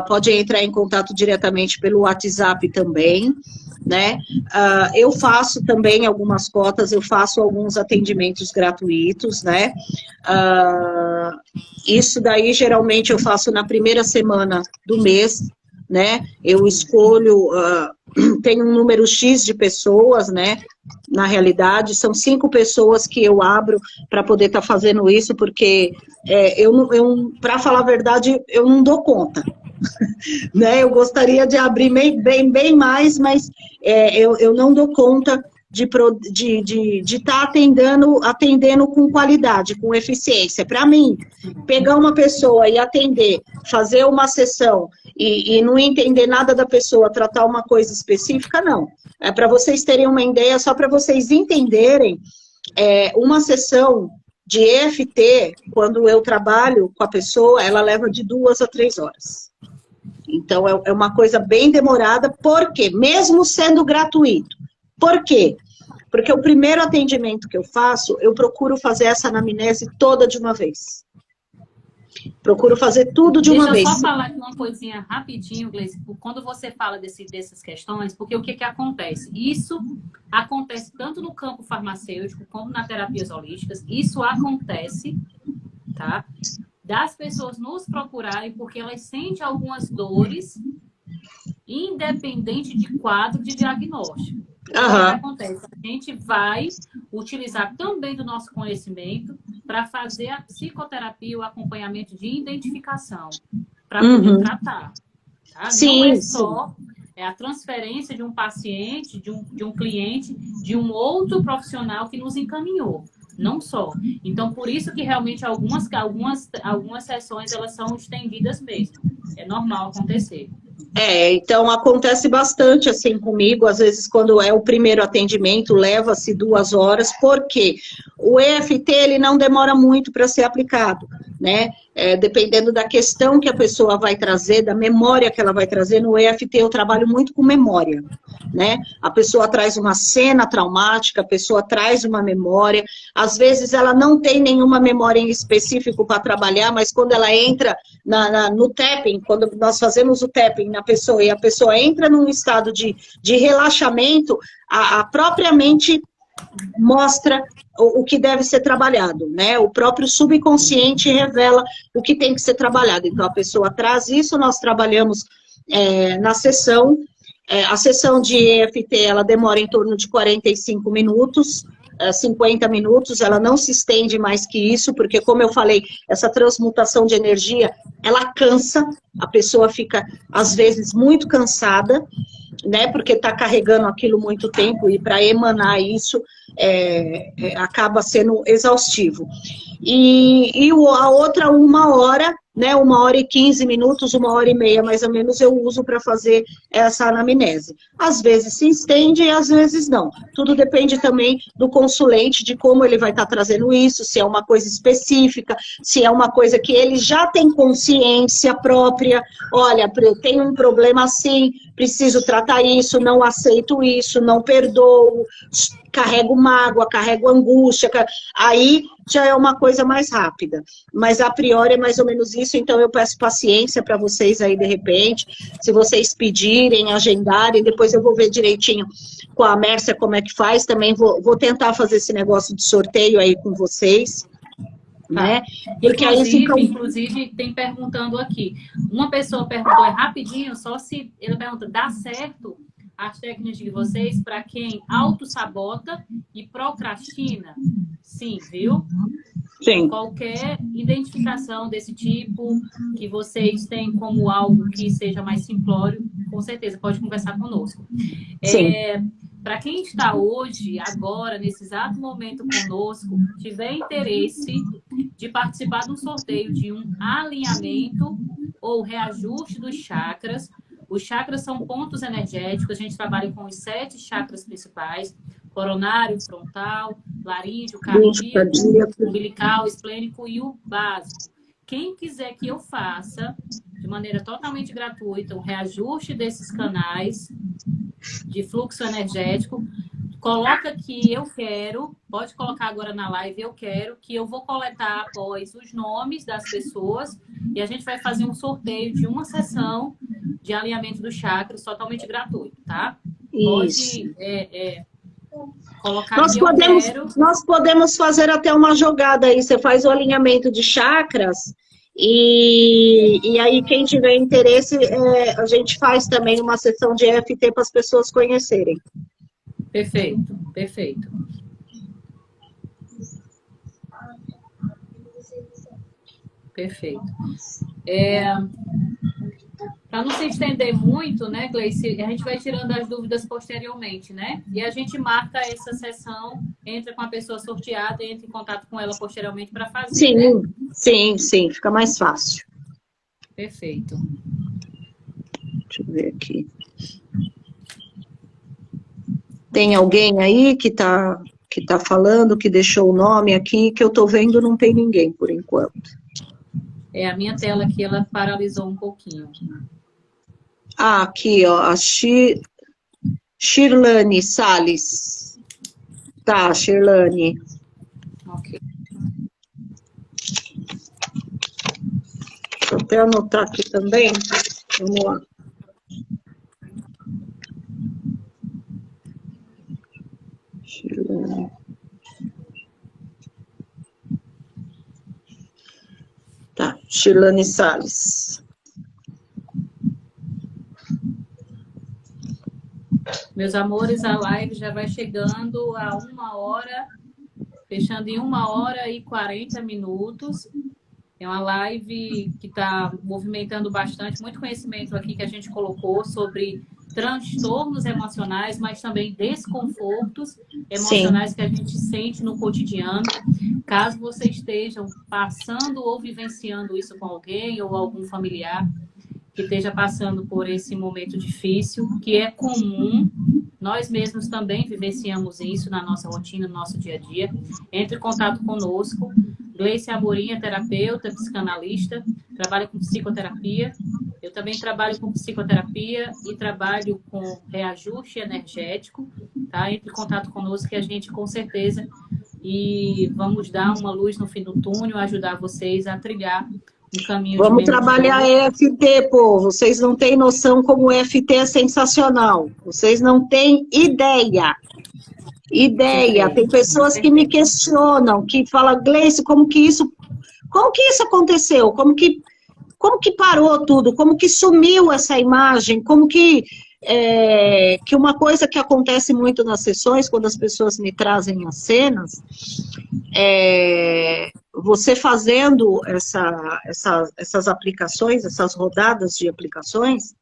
pode entrar em contato diretamente pelo WhatsApp também, né? Eu faço também algumas cotas, eu faço alguns atendimentos gratuitos, né? Isso daí geralmente eu faço na primeira semana do mês, né? Eu escolho, tem um número X de pessoas, né? Na realidade, são 5 pessoas que eu abro para poder estar fazendo isso, porque para falar a verdade, eu não dou conta. Né? Eu gostaria de abrir bem mais, mas eu não dou conta de estar atendendo com qualidade, com eficiência. Para mim, pegar uma pessoa e atender, fazer uma sessão e não entender nada da pessoa, tratar uma coisa específica, não. É para vocês terem uma ideia, só para vocês entenderem, uma sessão de EFT, quando eu trabalho com a pessoa, ela leva de 2 a 3 horas. Então, é uma coisa bem demorada, porque mesmo sendo gratuito. Por quê? Porque o primeiro atendimento que eu faço, eu procuro fazer essa anamnese toda de uma vez. Procuro fazer tudo de uma vez. Deixa eu só falar uma coisinha rapidinho, Gleice. Quando você fala dessas questões, porque o que acontece? Isso acontece tanto no campo farmacêutico como na terapias holísticas. Isso acontece, tá? Das pessoas nos procurarem porque elas sentem algumas dores, independente de quadro de diagnóstico. Então, o que acontece? A gente vai utilizar também do nosso conhecimento para fazer a psicoterapia, o acompanhamento de identificação, para poder tratar. Tá? Sim, não é só a transferência de um paciente, de um cliente, de um outro profissional que nos encaminhou. Não só. Então, por isso que realmente algumas sessões elas são estendidas mesmo. É normal acontecer. Então acontece bastante assim comigo, às vezes quando é o primeiro atendimento, leva-se 2 horas, porque o EFT ele não demora muito para ser aplicado, né? Dependendo da questão que a pessoa vai trazer, da memória que ela vai trazer, no EFT eu trabalho muito com memória, né? A pessoa traz uma cena traumática, a pessoa traz uma memória, às vezes ela não tem nenhuma memória em específico para trabalhar, mas quando ela entra no tapping, quando nós fazemos o tapping na pessoa e a pessoa entra num estado de relaxamento, a própria mente mostra o que deve ser trabalhado, né? O próprio subconsciente revela o que tem que ser trabalhado. Então, a pessoa traz isso, nós trabalhamos na sessão A sessão de EFT, ela demora em torno de 45 minutos, 50 minutos, ela não se estende mais que isso, porque, como eu falei, essa transmutação de energia, ela cansa, a pessoa fica, às vezes, muito cansada, né, porque está carregando aquilo muito tempo, e para emanar isso, acaba sendo exaustivo. E a outra 1 hora, né, 1h15 minutos, 1h30 mais ou menos, eu uso para fazer essa anamnese. Às vezes se estende e às vezes não. Tudo depende também do consulente, de como ele vai estar trazendo isso, se é uma coisa específica, se é uma coisa que ele já tem consciência própria. Olha, eu tenho um problema assim, preciso tratar isso, não aceito isso, não perdoo, carrego mágoa, carrego angústia, aí já é uma coisa mais rápida. Mas a priori é mais ou menos isso, então eu peço paciência para vocês aí de repente, se vocês pedirem, agendarem, depois eu vou ver direitinho com a Mércia como é que faz, também vou tentar fazer esse negócio de sorteio aí com vocês. Né? Porque inclusive, tem perguntando aqui. Uma pessoa perguntou, rapidinho, só se ele pergunta, dá certo as técnicas de vocês para quem autossabota e procrastina? Sim, viu? Sim. Qualquer identificação desse tipo que vocês têm como algo que seja mais simplório, com certeza pode conversar conosco. Sim. Para quem está hoje, agora, nesse exato momento conosco, tiver interesse de participar de um sorteio de um alinhamento ou reajuste dos chakras. Os chakras são pontos energéticos, a gente trabalha com os 7 chakras principais, coronário, frontal, laríngeo, cardíaco, umbilical, esplênico e o básico. Quem quiser que eu faça, de maneira totalmente gratuita, um reajuste desses canais de fluxo energético, coloca aqui, eu quero, pode colocar agora na live, eu quero, que eu vou coletar após os nomes das pessoas e a gente vai fazer um sorteio de uma sessão de alinhamento dos chakras totalmente gratuito, tá? Isso. Pode colocar nós podemos fazer até uma jogada aí, você faz o alinhamento de chakras e aí quem tiver interesse, a gente faz também uma sessão de EFT para as pessoas conhecerem. Perfeito, perfeito. Perfeito. Para não se estender muito, né, Gleice, a gente vai tirando as dúvidas posteriormente, né? E a gente marca essa sessão, entra com a pessoa sorteada e entra em contato com ela posteriormente para fazer, sim, né? Sim, fica mais fácil. Perfeito. Deixa eu ver aqui. Tem alguém aí que tá falando, que deixou o nome aqui, que eu tô vendo, não tem ninguém por enquanto. A minha tela aqui, ela paralisou um pouquinho. Aqui, ó, a Shirlane Salles. Tá, Shirlane. Ok. Deixa eu até anotar aqui também. Vamos lá. Shirlane. Tá, Shirlane Salles. Meus amores, a live já vai chegando a 1h, fechando em 1h40 minutos. É uma live que está movimentando bastante, muito conhecimento aqui que a gente colocou sobre transtornos emocionais, mas também desconfortos emocionais Sim. que a gente sente no cotidiano. Caso você esteja passando ou vivenciando isso com alguém ou algum familiar que esteja passando por esse momento difícil, que é comum, nós mesmos também vivenciamos isso na nossa rotina, no nosso dia a dia. Entre em contato conosco. Gleice Amorim é terapeuta, psicanalista, trabalha com psicoterapia. Eu também trabalho com psicoterapia e trabalho com reajuste energético, tá? Entre em contato conosco que a gente, com certeza, e vamos dar uma luz no fim do túnel, ajudar vocês a trilhar um caminho Vamos de trabalhar EFT, povo. Vocês não têm noção como o EFT é sensacional. Vocês não têm ideia. Tem pessoas que me questionam, que falam, Gleice, como que isso aconteceu? Como que parou tudo? Como que sumiu essa imagem? Como que que uma coisa que acontece muito nas sessões, quando as pessoas me trazem as cenas, você fazendo essas aplicações, essas rodadas de aplicações,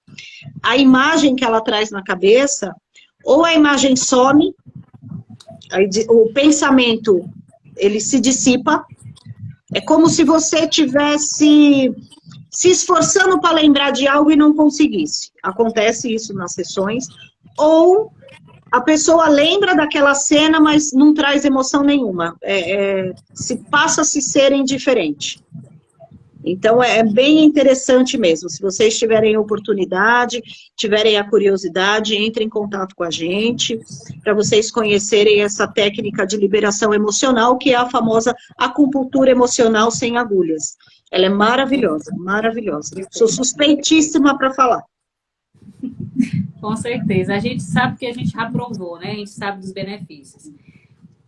a imagem que ela traz na cabeça, ou a imagem some, o pensamento, ele se dissipa, é como se você tivesse se esforçando para lembrar de algo e não conseguisse. Acontece isso nas sessões. Ou a pessoa lembra daquela cena, mas não traz emoção nenhuma. Se passa a se ser indiferente. Então, é bem interessante mesmo. Se vocês tiverem oportunidade, tiverem a curiosidade, entrem em contato com a gente, para vocês conhecerem essa técnica de liberação emocional, que é a famosa acupuntura emocional sem agulhas. Ela é maravilhosa, maravilhosa. Sou suspeitíssima para falar. Com certeza. A gente sabe que a gente já provou, né? A gente sabe dos benefícios.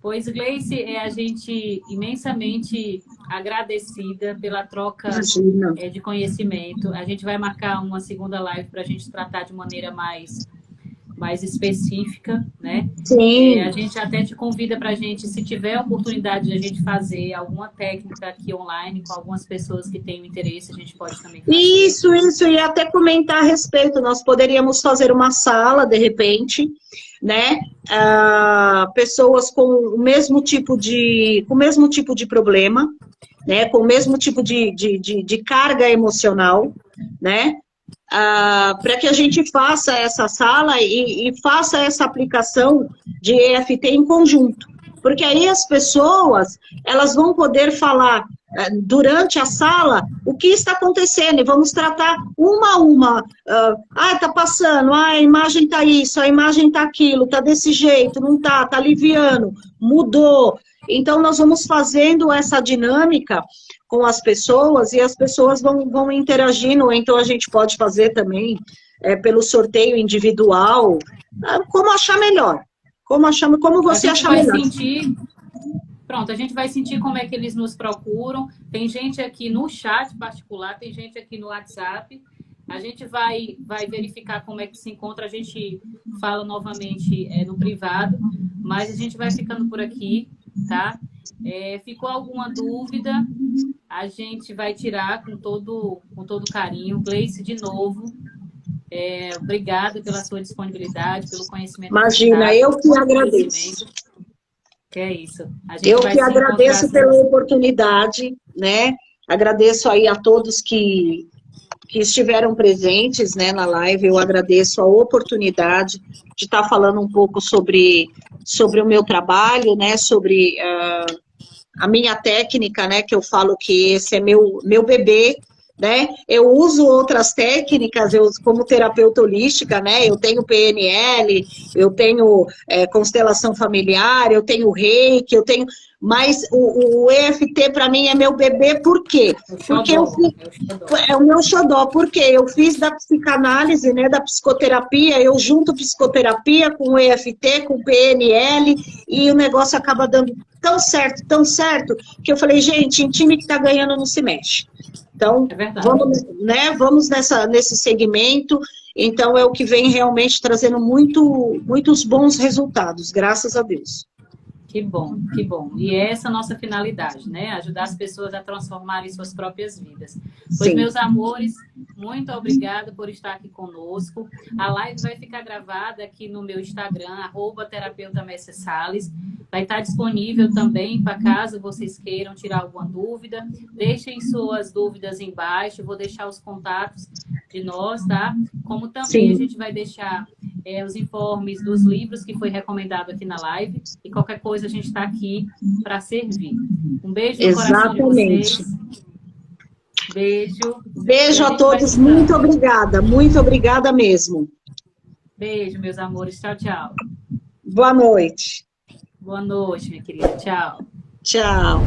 Pois, Gleice, a gente imensamente agradecida pela troca de conhecimento. A gente vai marcar uma segunda live para a gente tratar de maneira mais específica, né? Sim. A gente até te convida para a gente, se tiver a oportunidade de a gente fazer alguma técnica aqui online com algumas pessoas que tenham interesse, a gente pode também fazer. Isso, e até comentar a respeito. Nós poderíamos fazer uma sala, de repente, né? Pessoas com o mesmo tipo de problema, né? Com o mesmo tipo de carga emocional, né? Para que a gente faça essa sala e faça essa aplicação de EFT em conjunto. Porque aí as pessoas, elas vão poder falar durante a sala o que está acontecendo, e vamos tratar uma a uma. Tá passando, a imagem tá isso, a imagem tá aquilo, tá desse jeito, não tá aliviando, mudou. Então, nós vamos fazendo essa dinâmica com as pessoas, e as pessoas vão interagindo, então a gente pode fazer também pelo sorteio individual, como achar melhor, como você achar melhor. Pronto, a gente vai sentir como é que eles nos procuram. Tem gente aqui no chat particular, tem gente aqui no WhatsApp. A gente vai verificar como é que se encontra, a gente fala novamente no privado, mas a gente vai ficando por aqui, tá? Ficou alguma dúvida, a gente vai tirar com todo carinho. Gleice, de novo, obrigada pela sua disponibilidade, pelo conhecimento. Imagina, eu que agradeço. É isso. Eu que agradeço pela oportunidade, né? Agradeço aí a todos que estiveram presentes, né, na live. Eu agradeço a oportunidade de estar falando um pouco sobre o meu trabalho, né, sobre a minha técnica, né, que eu falo que esse é meu bebê, né? Eu uso outras técnicas, como terapeuta holística, né? Eu tenho PNL, eu tenho constelação familiar, eu tenho reiki, mas o EFT para mim é meu bebê, por quê? Porque é o meu xodó, porque eu fiz da psicanálise, né, da psicoterapia, eu junto psicoterapia com o EFT, com o PNL, e o negócio acaba dando tão certo, que eu falei, gente, em time que tá ganhando não se mexe. Então, vamos nesse segmento. Então, é o que vem realmente trazendo muitos bons resultados, graças a Deus. Que bom, que bom. E essa é a nossa finalidade, né? Ajudar as pessoas a transformarem suas próprias vidas. Pois, sim, meus amores, muito obrigada por estar aqui conosco. A live vai ficar gravada aqui no meu Instagram, @terapeutamesssalles. Vai estar disponível também para caso vocês queiram tirar alguma dúvida. Deixem suas dúvidas embaixo. Vou deixar os contatos de nós, tá? Como também, sim, a gente vai deixar os informes dos livros que foi recomendado aqui na live. E qualquer coisa a gente está aqui para servir. Um beijo no coração de vocês. Beijo a todos, muito obrigada mesmo. Beijo, meus amores, tchau, tchau. Boa noite. Boa noite, minha querida, tchau. Tchau.